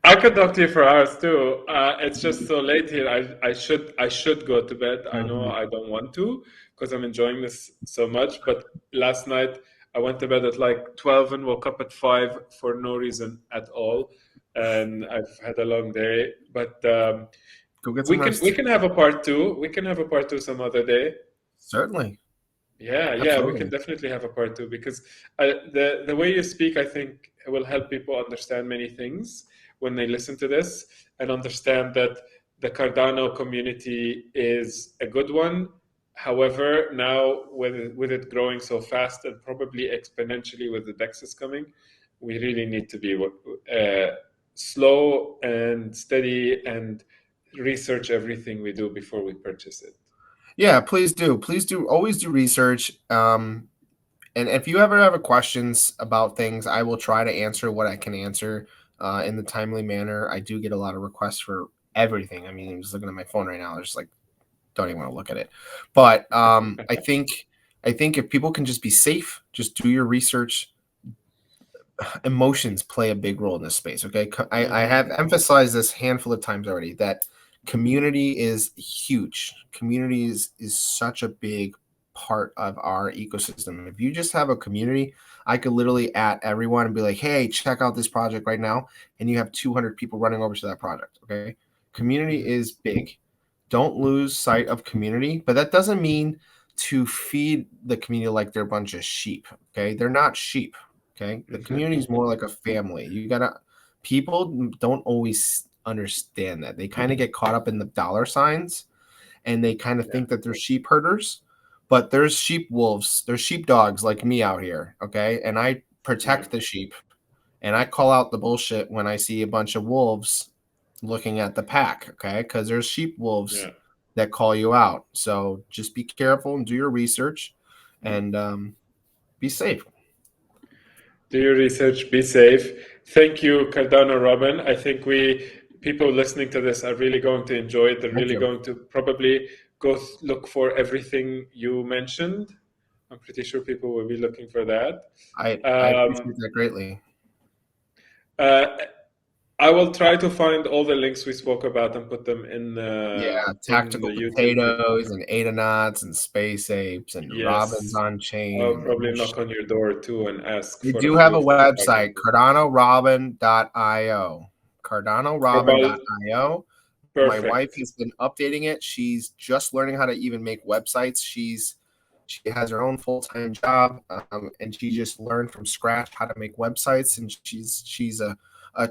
I could talk to you for hours too. It's just so late here. I should go to bed. I know Mhm. I don't want to because I'm enjoying this so much. But last night I went to bed at like 12 and woke up at 5 for no reason at all, and I've had a long day. But Go get we some can we rest. can have a part two. We can have a part two some other day. Certainly. Yeah, yeah, we can Absolutely. definitely have a part two because the way you speak, I think, will help people understand many things when they listen to this and understand that the Cardano community is a good one. However, now with it growing so fast and probably exponentially with the DEXs coming, we really need to be slow and steady and research everything we do before we purchase it. Yeah, please do. Please do. Always do research. And if you ever have questions about things, I will try to answer what I can answer in the timely manner. I do get a lot of requests for everything. I mean, I'm just looking at my phone right now. I just like don't even want to look at it. But I think if people can just be safe, just do your research. Emotions play a big role in this space. Okay, I Hmm. have emphasized this handful of times already that community is huge. Community is such a big part of our ecosystem. If you just have a community, I could literally at everyone and be like, "Hey, check out this project right now," and you have 200 people running over to that project. Okay, community Hmm. is big. Don't lose sight of community, but that doesn't mean to feed the community like they're a bunch of sheep. Okay, they're not sheep. Okay. The community is more like a family. You gotta, people don't always understand that. They kind of get caught up in the dollar signs and they kind of Yeah, think that they're sheep herders, but there's sheep wolves, there's sheep dogs like me out here. Okay. And I yeah, protect the sheep and I call out the bullshit when I see a bunch of wolves looking at the pack. Okay. Because there's sheep wolves yeah. that call you out. So just be careful and do your research and be safe. Do your research, be safe. Thank you, Cardano Robin. I think people listening to this are really going to enjoy it. They're Thank really you. going to probably go look for everything you mentioned. I'm pretty sure people will be looking for that. I Um, appreciate that greatly. uh, I will try to find all the links we spoke about and put them Yeah, in the tactical YouTube. potatoes and Adanauts and space apes and robins Yes, on chain I'll and probably knock on your door too and ask we for a do have few a of the website, packages. CardanoRobin.io. About CardanoRobin.io. My wife perfect. has been updating it. She's just learning how to even make websites. She has her own full-time job, and she just learned from scratch how to make websites. And she's a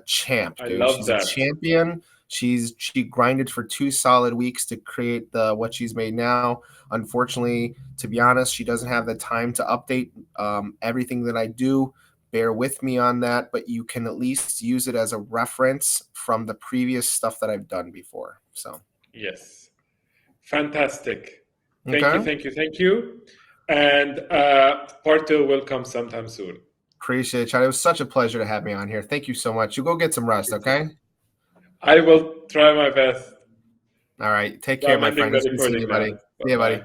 champ, I dude. love She's a that. champion. She grinded for 2 solid weeks to create the what she's made now. Unfortunately, to be honest, she doesn't have the time to update everything that I do. Bear with me on that, but you can at least use it as a reference from the previous stuff that I've done before. So, Yes. Fantastic. Thank you, okay. thank you, thank you. And part two will come sometime soon. Appreciate it, Chad. It was such a pleasure to have me on here. Thank you so much. You go get some rest, okay? I will try my best. All right. Take So care, I'm my ending friend. the It's good seeing recording you, now. buddy. Bye See you, bye. buddy.